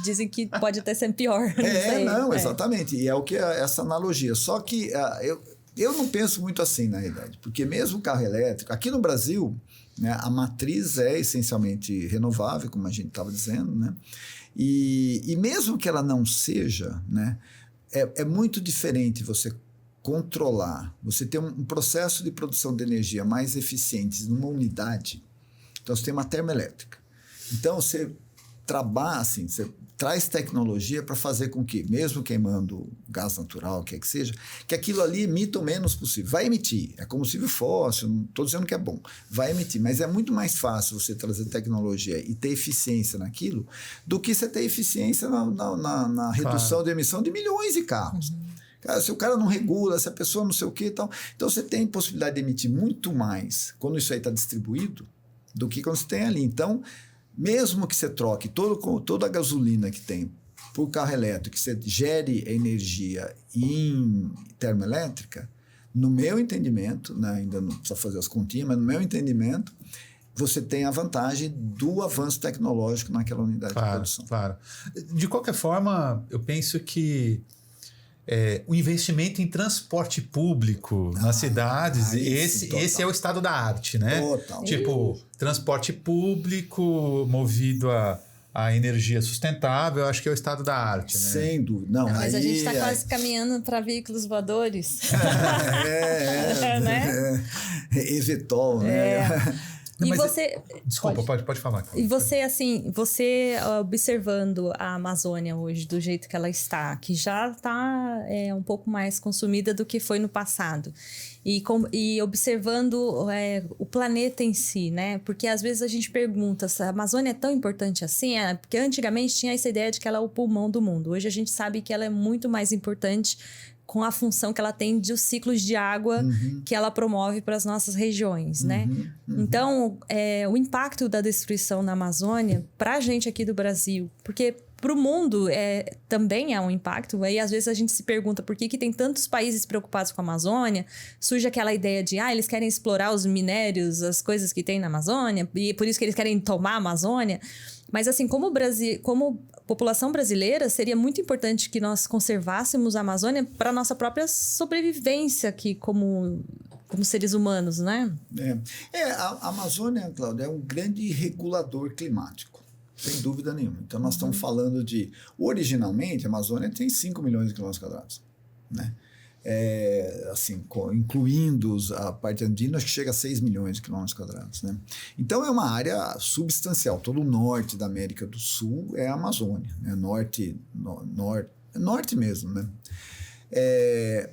Dizem que pode até ser pior. Exatamente. E é o que essa analogia. Só que eu não penso muito assim, na realidade. Porque mesmo o carro elétrico, aqui no Brasil... Né, a matriz é essencialmente renovável, como a gente estava dizendo, né? E mesmo que ela não seja, né, é muito diferente você controlar, você ter um processo de produção de energia mais eficiente numa unidade. Então, você tem uma termoelétrica. Então, você trabalha assim, você traz tecnologia para fazer com que, mesmo queimando gás natural, o que seja, que aquilo ali emita o menos possível. Vai emitir, é combustível fóssil, não estou dizendo que é bom, vai emitir, mas é muito mais fácil você trazer tecnologia e ter eficiência naquilo do que você ter eficiência na redução de emissão de milhões de carros. Cara, se o cara não regula, se a pessoa não sei o que e tal, então você tem possibilidade de emitir muito mais quando isso aí está distribuído do que quando você tem ali. Então, mesmo que você troque toda a gasolina que tem por carro elétrico, que você gere energia em termoelétrica, No meu entendimento, né, ainda não precisa fazer as continhas, mas no meu entendimento, você tem a vantagem do avanço tecnológico naquela unidade de produção. Claro. De qualquer forma, eu penso que o investimento em transporte público nas cidades, esse é o estado da arte, né? Total. Tipo, transporte público movido a energia sustentável, acho que é o estado da arte, né? Sem dúvida. Não, Mas a gente está aí quase caminhando para veículos voadores. né? Evetol, né? E Mas você... Desculpa, pode falar. E você, assim, você observando a Amazônia hoje, do jeito que ela está, que já está um pouco mais consumida do que foi no passado, e observando o planeta em si, né? Porque às vezes a gente pergunta se a Amazônia é tão importante assim, porque antigamente tinha essa ideia de que ela é o pulmão do mundo. Hoje a gente sabe que ela é muito mais importante com a função que ela tem de os ciclos de água que ela promove para as nossas regiões, né? Então, o impacto da destruição na Amazônia, para a gente aqui do Brasil, porque para o mundo também é um impacto, aí às vezes a gente se pergunta por que tem tantos países preocupados com a Amazônia, surge aquela ideia de, eles querem explorar os minérios, as coisas que tem na Amazônia, e por isso que eles querem tomar a Amazônia. Mas assim, como população brasileira, seria muito importante que nós conservássemos a Amazônia para a nossa própria sobrevivência aqui como seres humanos, né? A Amazônia, Cláudia, é um grande regulador climático, sem dúvida nenhuma. Então, nós estamos falando originalmente, a Amazônia tem 5 milhões de quilômetros quadrados, né? Assim, incluindo a parte andina, acho que chega a 6 milhões de quilômetros quadrados, né? Então é uma área substancial. Todo o norte da América do Sul é a Amazônia, né? Norte mesmo, né?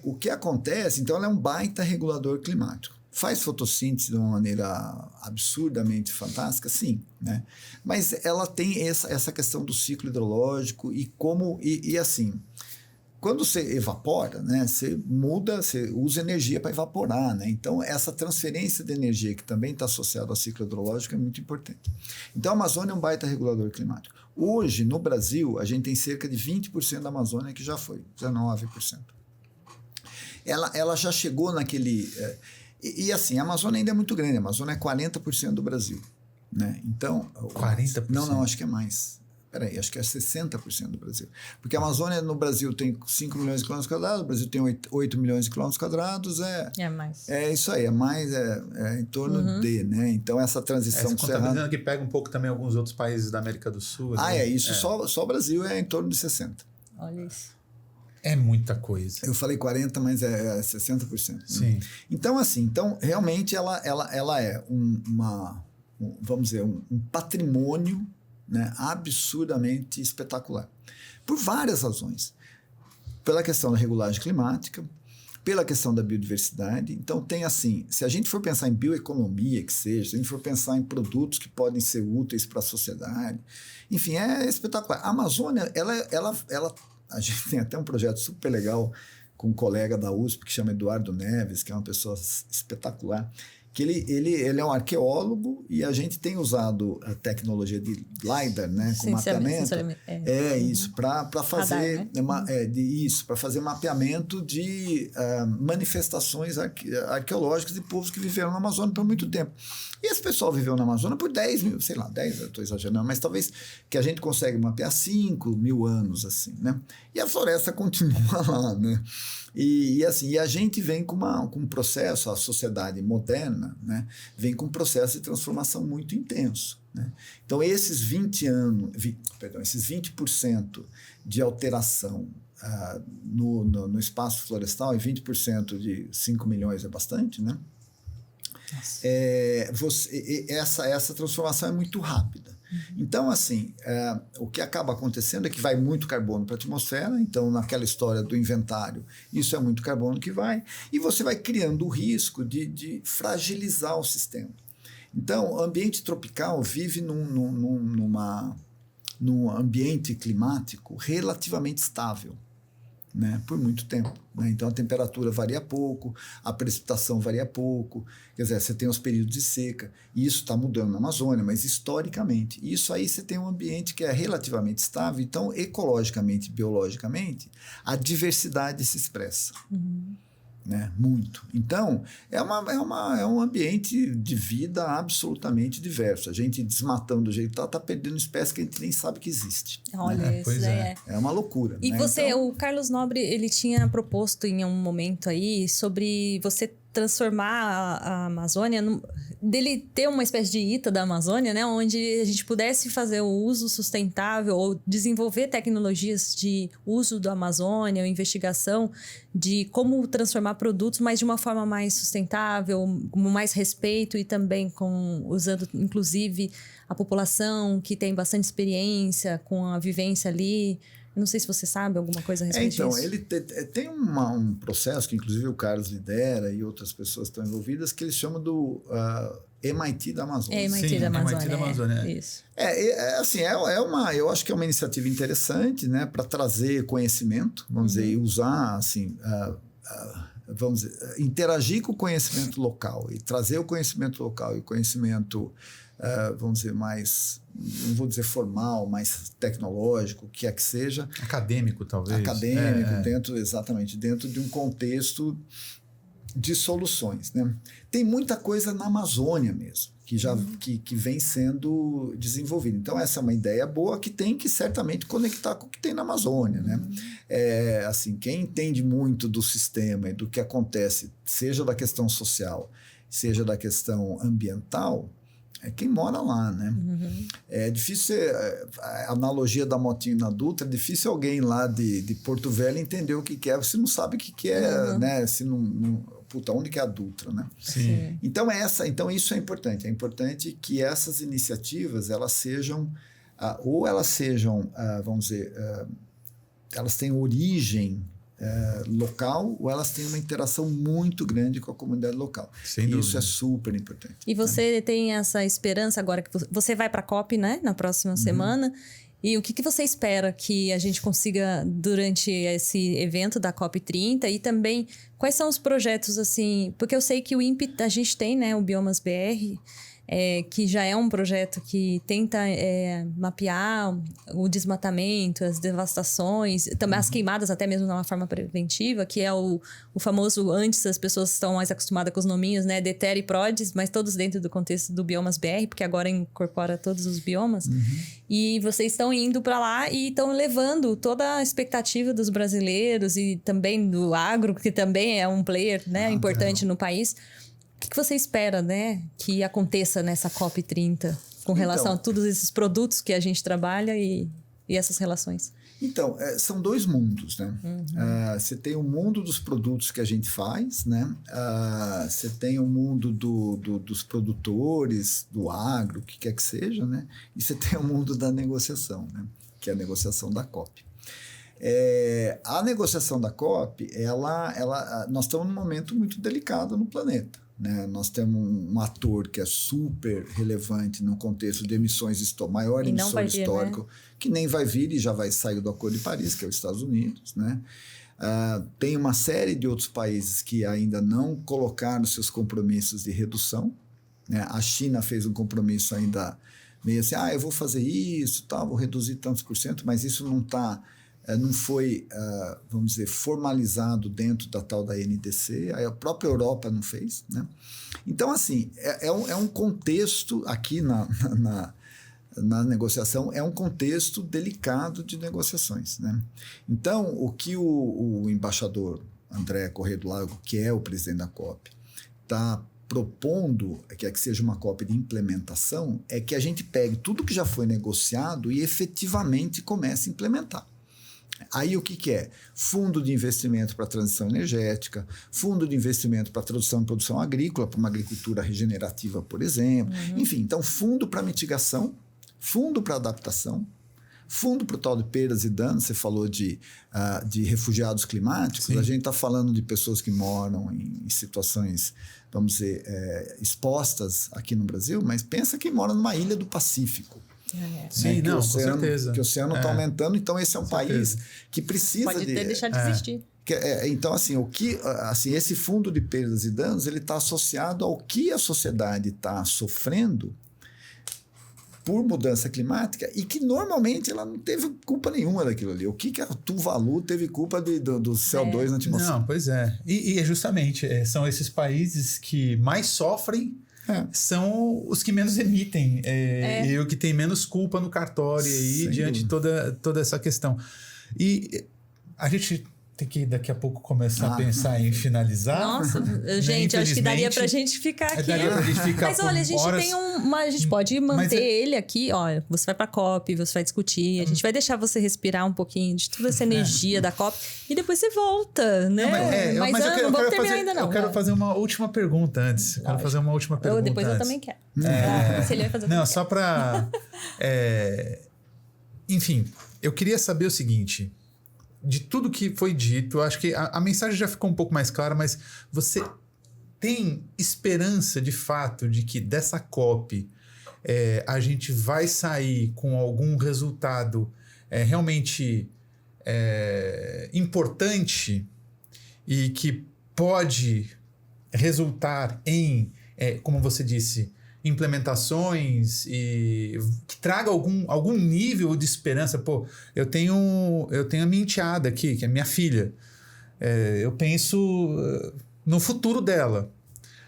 O que acontece, então ela é um baita regulador climático. Faz fotossíntese de uma maneira absurdamente fantástica, sim, né? Mas ela tem essa questão do ciclo hidrológico e assim, quando você evapora, né, você usa energia para evaporar, né? Então, essa transferência de energia que também está associada ao ciclo hidrológico é muito importante. Então, a Amazônia é um baita regulador climático. Hoje, no Brasil, a gente tem cerca de 20% da Amazônia que já foi, 19%. Ela já chegou naquele... E assim, a Amazônia ainda é muito grande, a Amazônia é 40% do Brasil, né? Então... 40%? Não, acho que é mais. Peraí, acho que é 60% do Brasil. Porque a Amazônia no Brasil tem 5 milhões de quilômetros quadrados, o Brasil tem 8 milhões de quilômetros quadrados. É mais. É isso aí, em torno de, né? Então, essa transição... Você está dizendo que pega um pouco também alguns outros países da América do Sul. Isso. Só o Brasil é em torno de 60%. Olha isso. É muita coisa. Eu falei 40%, mas é 60%. Sim. Né? Então, assim, realmente ela é vamos dizer, um patrimônio, né, absurdamente espetacular. Por várias razões. Pela questão da regulagem climática, pela questão da biodiversidade. Então, tem assim, se a gente for pensar em bioeconomia, que seja, se a gente for pensar em produtos que podem ser úteis para a sociedade, enfim, é espetacular. A Amazônia, a gente tem até um projeto super legal com um colega da USP que chama Eduardo Neves, que é uma pessoa espetacular, que ele é um arqueólogo e a gente tem usado a tecnologia de LiDAR, né, com mapeamento. Isso, para fazer para fazer mapeamento de manifestações arqueológicas de povos que viveram na Amazônia por muito tempo. E esse pessoal viveu na Amazônia por 10 mil, sei lá, 10, eu estou exagerando, mas talvez que a gente consegue mapear 5 mil anos, assim, né? E a floresta continua lá, né? E a gente vem com um processo, a sociedade moderna, né, vem com um processo de transformação muito intenso, né? Então, esses 20% de alteração no espaço florestal e 20% de 5 milhões é bastante, né? Essa transformação é muito rápida. Então, assim, o que acaba acontecendo é que vai muito carbono para a atmosfera, então, naquela história do inventário, isso é muito carbono que vai, e você vai criando o risco de fragilizar o sistema. Então, o ambiente tropical vive num ambiente climático relativamente estável, né, por muito tempo, né? Então a temperatura varia pouco, a precipitação varia pouco, quer dizer, você tem os períodos de seca, e isso está mudando na Amazônia, mas historicamente, isso aí você tem um ambiente que é relativamente estável, então ecologicamente, biologicamente, a diversidade se expressa. né? Muito. Então, é um ambiente de vida absolutamente diverso. A gente desmatando do jeito que está perdendo espécie que a gente nem sabe que existe. Olha, né? isso é. É uma loucura. E né? você, o Carlos Nobre, ele tinha proposto em um momento aí sobre você transformar a Amazônia, dele ter uma espécie de ITA da Amazônia, né? Onde a gente pudesse fazer o uso sustentável ou desenvolver tecnologias de uso da Amazônia, ou investigação de como transformar produtos, mas de uma forma mais sustentável, com mais respeito e também usando, inclusive, a população que tem bastante experiência com a vivência ali. Não sei se você sabe alguma coisa a respeito disso. Então, ele tem um processo que, inclusive, o Carlos lidera e outras pessoas estão envolvidas, que eles chamam do MIT da Amazônia. MIT da Amazônia. MIT da Amazônia. Isso. Eu acho que é uma iniciativa interessante, né, para trazer conhecimento, vamos dizer, e usar, assim, vamos dizer, interagir com o conhecimento local e trazer o conhecimento local e o conhecimento, vamos dizer, mais, não vou dizer formal, mais tecnológico, o que é que seja. Acadêmico, talvez. Acadêmico, exatamente, dentro de um contexto de soluções, né? Tem muita coisa na Amazônia mesmo, que já que vem sendo desenvolvida. Então, essa é uma ideia boa que tem que certamente conectar com o que tem na Amazônia, né? Assim, quem entende muito do sistema e do que acontece, seja da questão social, seja da questão ambiental, é quem mora lá, né? É difícil, a analogia da motinho na Dutra, é difícil alguém lá de Porto Velho entender o que é, você não sabe o que é, né? Se puta, onde que é a Dutra, né? Sim. Então, isso é importante que essas iniciativas, elas sejam, vamos dizer, elas tenham origem local, ou elas têm uma interação muito grande com a comunidade local. Sem dúvida. Isso é super importante. E você tem essa esperança agora que você vai para a COP, né, na próxima semana. E o que você espera que a gente consiga durante esse evento da COP30 e também quais são os projetos, assim, porque eu sei que o INPE, a gente tem, né, o Biomas BR, que já é um projeto que tenta mapear o desmatamento, as devastações, também as queimadas até mesmo de uma forma preventiva, que é o famoso, antes as pessoas estão mais acostumadas com os nominhos, né, DETER e PRODES, mas todos dentro do contexto do Biomas BR, porque agora incorpora todos os biomas. E vocês estão indo para lá e estão levando toda a expectativa dos brasileiros e também do agro, que também é um player, né, importante no país. O que você espera, né, que aconteça nessa COP30 com relação a todos esses produtos que a gente trabalha e essas relações? Então, são dois mundos, né? Você tem o mundo dos produtos que a gente faz, né? Você tem o mundo dos produtores, do agro, o que quer que seja, né? E você tem o mundo da negociação, né? Que é a negociação da COP. A negociação da COP, nós estamos num momento muito delicado no planeta. Né? Nós temos um ator que é super relevante no contexto de emissões, maior emissor histórico, né? Que nem vai vir e já vai sair do Acordo de Paris, que é os Estados Unidos. Né? Tem uma série de outros países que ainda não colocaram seus compromissos de redução. Né? A China fez um compromisso ainda meio assim, eu vou fazer isso, vou reduzir tantos por cento, mas isso não foi, vamos dizer, formalizado dentro da tal da NDC, a própria Europa não fez. Né? Então, assim, é um contexto aqui na negociação, é um contexto delicado de negociações. Né? Então, o que o embaixador André Corrêa do Lago, que é o presidente da COP, está propondo, que seja uma COP de implementação, é que a gente pegue tudo que já foi negociado e efetivamente comece a implementar. Aí o que é? Fundo de investimento para a transição energética, fundo de investimento para a tradução e produção agrícola, para uma agricultura regenerativa, por exemplo. Enfim, então fundo para mitigação, fundo para adaptação, fundo para o tal de perdas e danos. Você falou de refugiados climáticos. Sim. A gente está falando de pessoas que moram em situações, vamos dizer, expostas aqui no Brasil, mas pensa quem mora numa ilha do Pacífico. Sim, com certeza. Que o oceano está aumentando, então esse é um país que precisa pode deixar de existir. Então, assim, esse fundo de perdas e danos, ele está associado ao que a sociedade está sofrendo por mudança climática e que normalmente ela não teve culpa nenhuma daquilo ali. O que a Tuvalu teve culpa do CO2 na atmosfera? Não, pois é. E justamente, são esses países que mais sofrem, são os que menos emitem e o que tem menos culpa no cartório aí, diante de toda essa questão. E a gente tem que daqui a pouco começar a pensar em finalizar. Nossa, gente, acho que daria pra gente ficar aqui. Daria pra gente ficar mas olha, a gente horas. tem a gente pode manter ele aqui, ó. Você vai pra COP, você vai discutir, a gente vai deixar você respirar um pouquinho de toda essa energia da COP e depois você volta, né? Não, mas não vamos terminar ainda não. Eu quero fazer uma última pergunta antes. Depois eu também quero. Se ele vai fazer não, só pra... Enfim, eu queria saber o seguinte... De tudo que foi dito, eu acho que a mensagem já ficou um pouco mais clara, mas você tem esperança de fato de que dessa COP a gente vai sair com algum resultado realmente importante e que pode resultar em, como você disse, implementações e que traga algum nível de esperança. Pô, eu tenho a minha enteada aqui, que é minha filha. Eu penso no futuro dela.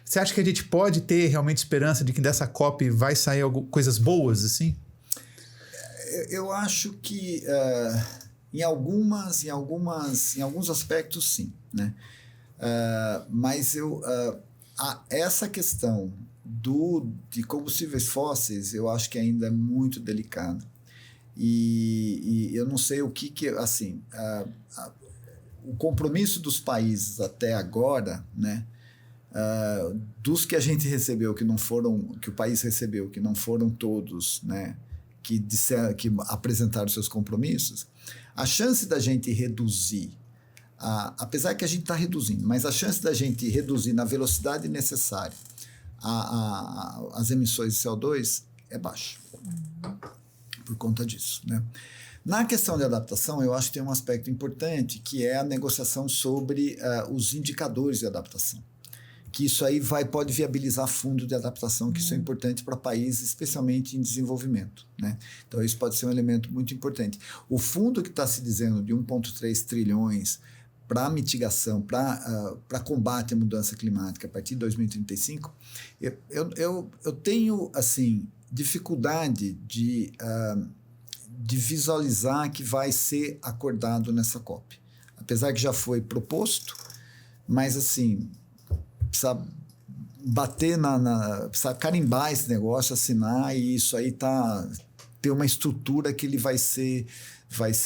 Você acha que a gente pode ter realmente esperança de que dessa COP vai sair coisas boas, assim? Eu acho que em alguns aspectos, sim, né? Mas essa questão de combustíveis fósseis, eu acho que ainda é muito delicado. E eu não sei o que assim, o compromisso dos países até agora, né, dos que a gente recebeu, que o país recebeu, que não foram todos, né, que apresentaram seus compromissos, a chance da gente reduzir, apesar que a gente está reduzindo, mas a chance da gente reduzir na velocidade necessária as emissões de CO2 é baixa, por conta disso, né? Na questão de adaptação, eu acho que tem um aspecto importante, que é a negociação sobre os indicadores de adaptação, que isso aí pode viabilizar fundo de adaptação, que isso é importante para países, especialmente em desenvolvimento, né? Então, isso pode ser um elemento muito importante. O fundo que está se dizendo de 1,3 trilhões para mitigação, para combate à mudança climática a partir de 2035, eu tenho assim, dificuldade de visualizar que vai ser acordado nessa COP. Apesar que já foi proposto, mas assim, precisa bater precisa carimbar esse negócio, assinar, e isso aí ter uma estrutura que ele vai ser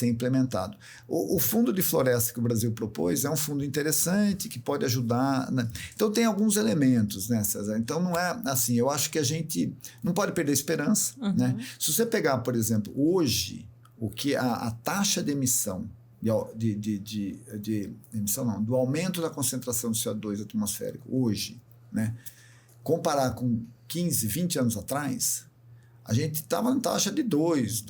implementado. O fundo de floresta que o Brasil propôs é um fundo interessante, que pode ajudar, né? Então tem alguns elementos, né, César? Então não é assim, eu acho que a gente não pode perder esperança, né? Se você pegar, por exemplo, hoje, o que a taxa de emissão do aumento da concentração de CO2 atmosférico hoje, né, comparar com 15, 20 anos atrás, a gente estava na taxa de 2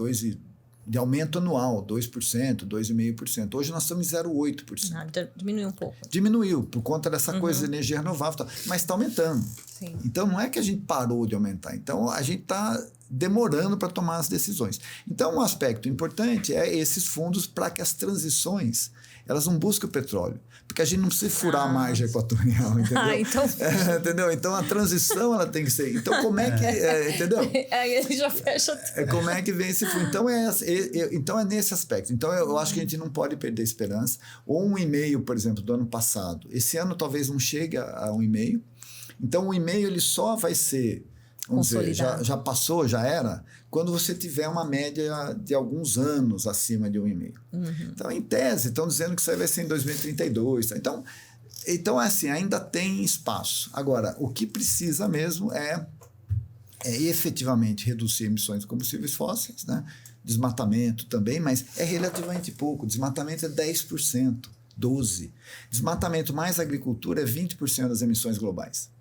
de aumento anual, 2%, 2,5%. Hoje nós estamos em 0,8%. Diminuiu um pouco. Diminuiu, por conta dessa coisa de energia renovável, mas está aumentando. Sim. Então, não é que a gente parou de aumentar. Então, a gente está demorando para tomar as decisões. Então, um aspecto importante é esses fundos para que as transições, elas não busquem o petróleo. Porque a gente não precisa furar a margem equatorial, entendeu? Então... entendeu? Então, a transição, ela tem que ser... Então, como é que... entendeu? Aí ele já fecha... Como é que vem esse fundo? Então, é nesse aspecto. Então, eu acho que a gente não pode perder esperança. Ou 1,5, por exemplo, do ano passado. Esse ano, talvez não chegue a 1,5. Então, o 1,5 ele só vai ser... Vamos dizer, já passou, já era, quando você tiver uma média de alguns anos acima de 1,5. Então, em tese, estão dizendo que isso aí vai ser em 2032. Tá? Então, assim, ainda tem espaço. Agora, o que precisa mesmo é efetivamente reduzir emissões de combustíveis fósseis, né? Desmatamento também, mas é relativamente pouco. Desmatamento é 10%, 12%. Desmatamento mais agricultura é 20% das emissões globais.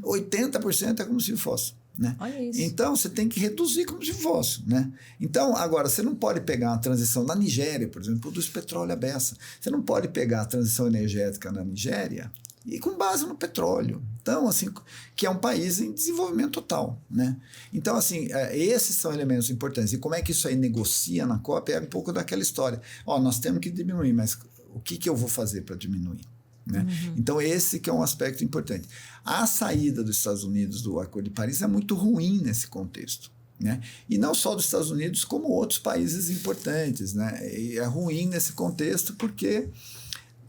80% é combustível fóssil, né? Olha isso. Então, você tem que reduzir combustível fóssil, né? Então, agora, você não pode pegar a transição na Nigéria, por exemplo, produz petróleo à beça. Você não pode pegar a transição energética na Nigéria e com base no petróleo. Então, assim, que é um país em desenvolvimento total, né? Então, assim, esses são elementos importantes. E como é que isso aí negocia na COP é um pouco daquela história. Nós temos que diminuir, mas o que eu vou fazer para diminuir? Né? Então, esse que é um aspecto importante. A saída dos Estados Unidos do Acordo de Paris é muito ruim nesse contexto. Né? E não só dos Estados Unidos, como outros países importantes. Né? E é ruim nesse contexto porque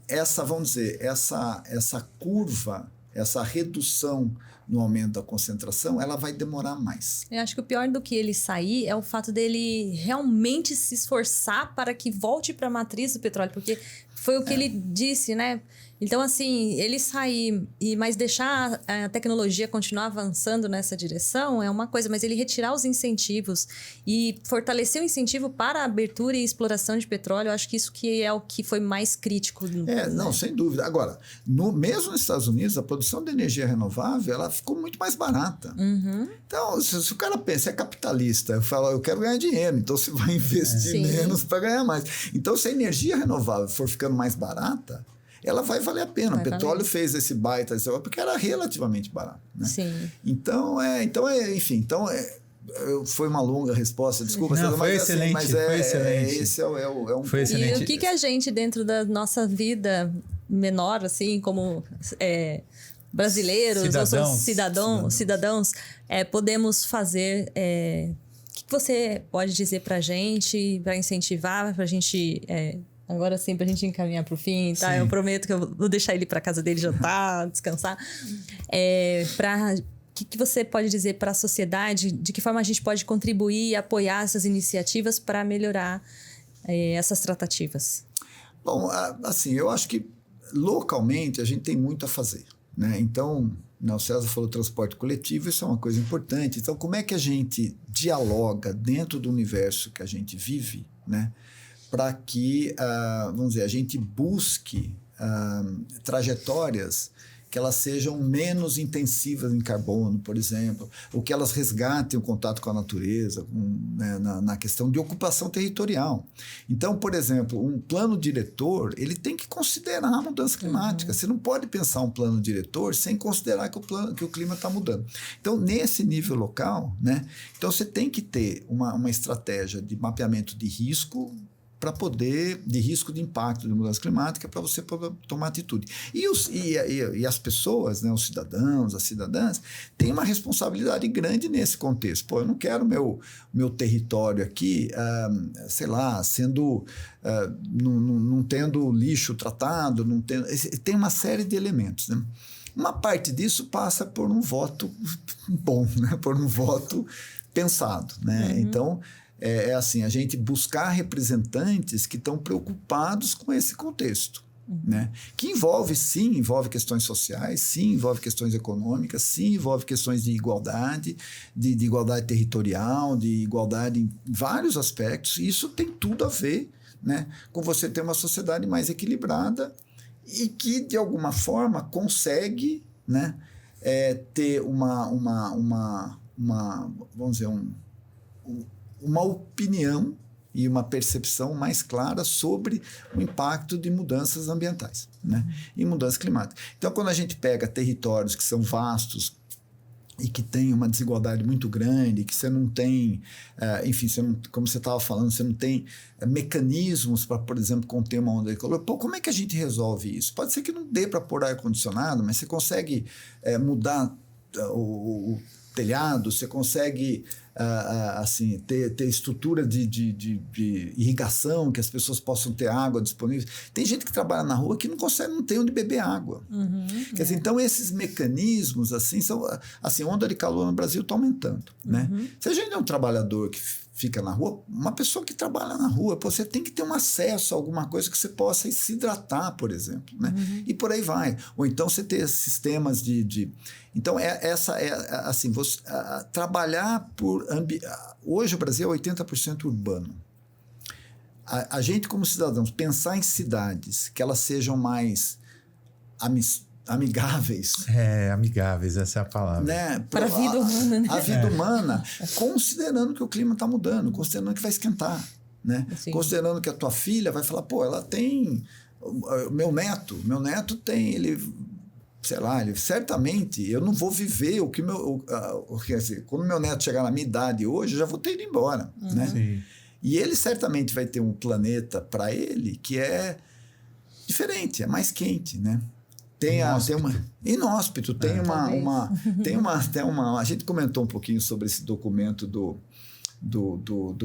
essa curva, essa redução no aumento da concentração, ela vai demorar mais. Eu acho que o pior do que ele sair é o fato dele realmente se esforçar para que volte para a matriz do petróleo, porque foi o que ele disse, né? Então, assim, ele sair, mas deixar a tecnologia continuar avançando nessa direção é uma coisa, mas ele retirar os incentivos e fortalecer o incentivo para a abertura e exploração de petróleo, eu acho que isso que é o que foi mais crítico. Não, sem dúvida. Agora, mesmo nos Estados Unidos, a produção de energia renovável, ela ficou muito mais barata. Então, se o cara pensa, é capitalista, fala, eu quero ganhar dinheiro, então você vai investir menos para ganhar mais. Então, se a energia renovável for ficando mais barata, ela vai valer a pena. O petróleo fez esse baita, porque era relativamente barato. Né? Sim. Então, enfim, foi uma longa resposta, desculpa. Não, foi excelente, assim, foi excelente. Esse é um foi excelente. E o que a gente, dentro da nossa vida menor, assim, como brasileiros, cidadãos, podemos fazer... o que você pode dizer pra gente, para incentivar, pra gente... Agora sim, pra gente encaminhar pro fim, tá? Sim. Eu prometo que eu vou deixar ele pra casa dele jantar, descansar. O que você pode dizer para a sociedade? De que forma a gente pode contribuir e apoiar essas iniciativas para melhorar essas tratativas? Bom, assim, eu acho que localmente a gente tem muito a fazer, né? Então, o César falou transporte coletivo, isso é uma coisa importante. Então, como é que a gente dialoga dentro do universo que a gente vive, né? Para que, vamos dizer, a gente busque trajetórias que elas sejam menos intensivas em carbono, por exemplo, ou que elas resgatem o contato com a natureza, né, na questão de ocupação territorial. Então, por exemplo, um plano diretor, ele tem que considerar a mudança climática. Você não pode pensar um plano diretor sem considerar que o clima está mudando. Então, nesse nível local, né, então você tem que ter uma estratégia de mapeamento de risco, de risco de impacto de mudança climática, para você poder tomar atitude. E as pessoas, né, os cidadãos, as cidadãs, têm uma responsabilidade grande nesse contexto. Eu não quero meu território aqui, sei lá, sendo... não tendo lixo tratado, tem uma série de elementos, né? Uma parte disso passa por um voto bom, né? Por um voto pensado, né? Então... assim, a gente buscar representantes que estão preocupados com esse contexto, né? Que envolve questões sociais, sim, envolve questões econômicas, sim, envolve questões de igualdade, de igualdade territorial, de igualdade em vários aspectos. Isso tem tudo a ver, né, com você ter uma sociedade mais equilibrada e que, de alguma forma, consegue, né, ter vamos dizer, uma opinião e uma percepção mais clara sobre o impacto de mudanças ambientais, né? E mudança climática. Então, quando a gente pega territórios que são vastos e que tem uma desigualdade muito grande, que você não tem, enfim, como você estava falando, você não tem mecanismos para, por exemplo, conter uma onda de calor. Como é que a gente resolve isso? Pode ser que não dê para pôr ar-condicionado, mas você consegue mudar o telhado, você consegue assim, ter estrutura de irrigação, que as pessoas possam ter água disponível. Tem gente que trabalha na rua que não tem onde beber água. Quer dizer, então esses mecanismos assim, são assim, onda de calor no Brasil está aumentando, né? Se a gente é um trabalhador que fica na rua, uma pessoa que trabalha na rua, você tem que ter um acesso a alguma coisa que você possa se hidratar, por exemplo, né? E por aí vai. Ou então você ter sistemas Então, assim, você trabalhar por... Hoje o Brasil é 80% urbano. A gente, como cidadãos, pensar em cidades que elas sejam mais amigáveis. Amigáveis, essa é a palavra. Né? Para a vida humana, né? A vida humana, considerando que o clima está mudando, considerando que vai esquentar, né? Considerando que a tua filha vai falar, ela tem... Meu neto tem... Ele sei lá, certamente eu não vou viver o que quer dizer, quando meu neto chegar na minha idade hoje, eu já vou ter ido embora, né? Sim. E ele certamente vai ter um planeta para ele que é diferente, é mais quente, né? Inóspito, tem a gente comentou um pouquinho sobre esse documento do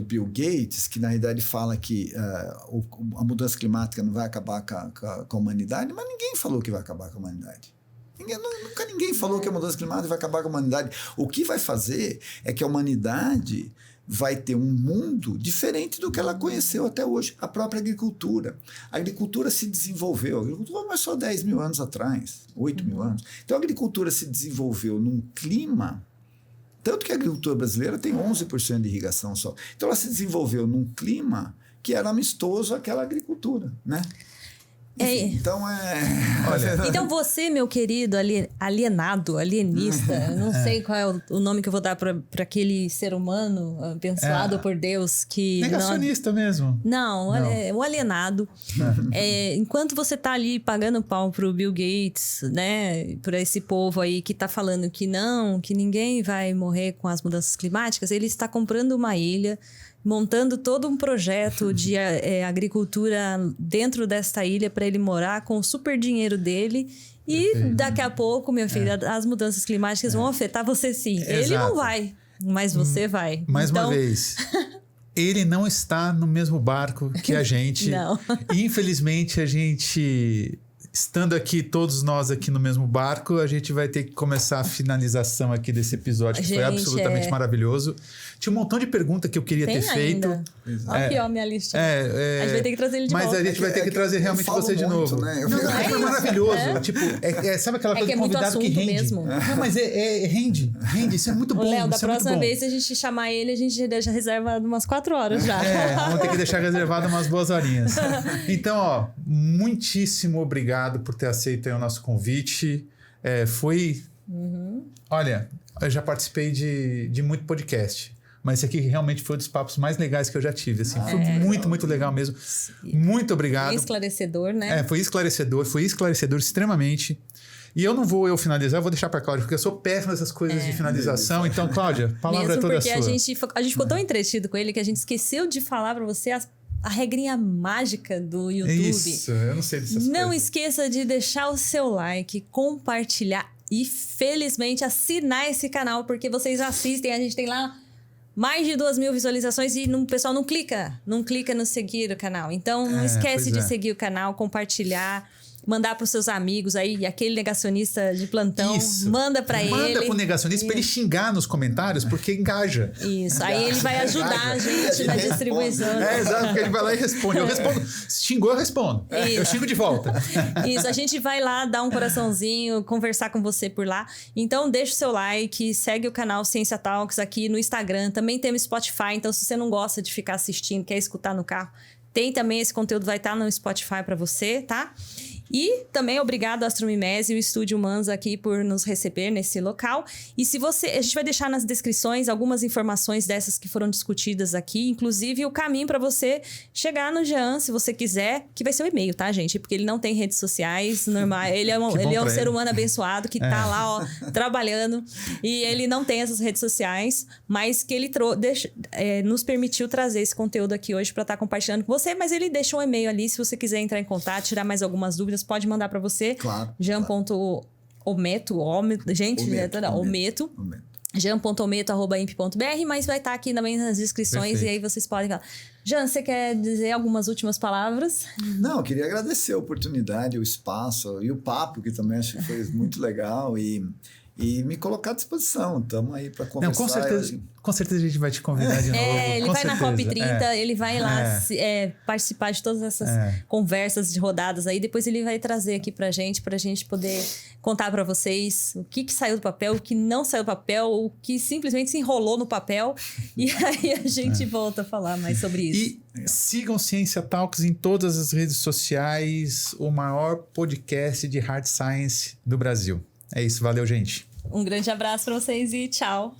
Bill Gates, que na realidade fala que a mudança climática não vai acabar com a humanidade, mas ninguém falou que vai acabar com a humanidade. Nunca ninguém falou que a mudança climática vai acabar com a humanidade. O que vai fazer é que a humanidade vai ter um mundo diferente do que ela conheceu até hoje. A própria agricultura. A agricultura se desenvolveu. A agricultura começou 10 mil anos atrás, 8 mil anos. Então a agricultura se desenvolveu num clima, tanto que a agricultura brasileira tem 11% de irrigação só. Então ela se desenvolveu num clima que era amistoso àquela agricultura, né? Enfim, então Olha. Então você, meu querido alienista, eu não sei qual é o nome que eu vou dar para aquele ser humano abençoado por Deus que negacionista mesmo. Não, o alienado. Enquanto você tá ali pagando pau pro Bill Gates, né, para esse povo aí que tá falando que ninguém vai morrer com as mudanças climáticas, ele está comprando uma ilha, montando todo um projeto de agricultura dentro desta ilha para ele morar com o super dinheiro dele. E daqui a pouco, meu filho, as mudanças climáticas vão afetar você sim. Exato. Ele não vai, mas você vai. Mais uma vez, ele não está no mesmo barco que a gente. Não. E, infelizmente, a gente... Estando aqui, todos nós aqui no mesmo barco, a gente vai ter que começar a finalização aqui desse episódio, que foi absolutamente maravilhoso. Tinha um montão de pergunta que eu queria ter feito. Olha aqui, ó, minha lista. A gente vai ter que trazer ele de volta. Mas a gente vai ter que trazer realmente você de novo. Né? Foi maravilhoso. Tipo, sabe aquela coisa de convidado que rende? Mesmo. Não, mas rende. Isso é muito bom. Léo, da próxima vez, se a gente chamar ele, a gente deixa reservado umas 4 horas já. Vamos ter que deixar reservado umas boas horinhas. Então, ó, muitíssimo obrigado por ter aceito aí o nosso convite. Olha, eu já participei de muito podcast, mas esse aqui realmente foi um dos papos mais legais que eu já tive. Assim, foi muito legal mesmo. Muito obrigado. Foi esclarecedor, né? Foi esclarecedor extremamente. E eu não vou finalizar, eu vou deixar para Cláudia, porque eu sou péssimo nessas coisas de finalização. Então, Cláudia, a palavra é toda sua. Porque a gente ficou tão entretido com ele que a gente esqueceu de falar para você a regrinha mágica do YouTube. Isso, eu não sei dessas coisas. Não esqueça de deixar o seu like, compartilhar e, felizmente, assinar esse canal, porque vocês assistem, a gente tem lá mais de 2.000 visualizações e o pessoal não clica no seguir o canal. Então, não esquece de seguir o canal, compartilhar, mandar para os seus amigos aí, aquele negacionista de plantão, manda para ele. Manda pro negacionista para ele xingar nos comentários, porque engaja. Isso, aí ele vai ajudar a gente na distribuição. Exato, porque ele vai lá e responde. Eu respondo, se xingou, eu respondo. Isso. Eu xingo de volta. Isso, a gente vai lá, dar um coraçãozinho, conversar com você por lá. Então, deixa o seu like, segue o canal Ciência Talks aqui no Instagram. Também temos Spotify, então se você não gosta de ficar assistindo, quer escutar no carro, tem também esse conteúdo, vai estar no Spotify para você, tá? E também obrigado ao Astromimese e o Estúdio Manza aqui por nos receber nesse local. E se você... A gente vai deixar nas descrições algumas informações dessas que foram discutidas aqui, inclusive o caminho para você chegar no Jean, se você quiser, que vai ser o e-mail, tá, gente? Porque ele não tem redes sociais normais. Ele é um ser humano abençoado que tá lá, ó, trabalhando. E ele não tem essas redes sociais, mas que ele nos permitiu trazer esse conteúdo aqui hoje para estar compartilhando com você. Mas ele deixou um e-mail ali, se você quiser entrar em contato, tirar mais algumas dúvidas, pode mandar para você. Claro. Jean.ometo, jean.ometo@imp.br, mas vai estar aqui também nas descrições. Perfeito. E aí vocês podem falar. Jean, você quer dizer algumas últimas palavras? Não, eu queria agradecer a oportunidade, o espaço e o papo, que também acho que foi muito legal, e me colocar à disposição. Estamos aí para conversar. Não, com certeza a gente vai te convidar de novo. Ele vai na COP30, ele vai lá participar de todas essas conversas de rodadas aí. Depois ele vai trazer aqui pra gente poder contar para vocês o que saiu do papel, o que não saiu do papel, o que simplesmente se enrolou no papel. E aí a gente volta a falar mais sobre isso. E sigam Ciência Talks em todas as redes sociais, o maior podcast de hard science do Brasil. É isso, valeu, gente. Um grande abraço para vocês e tchau.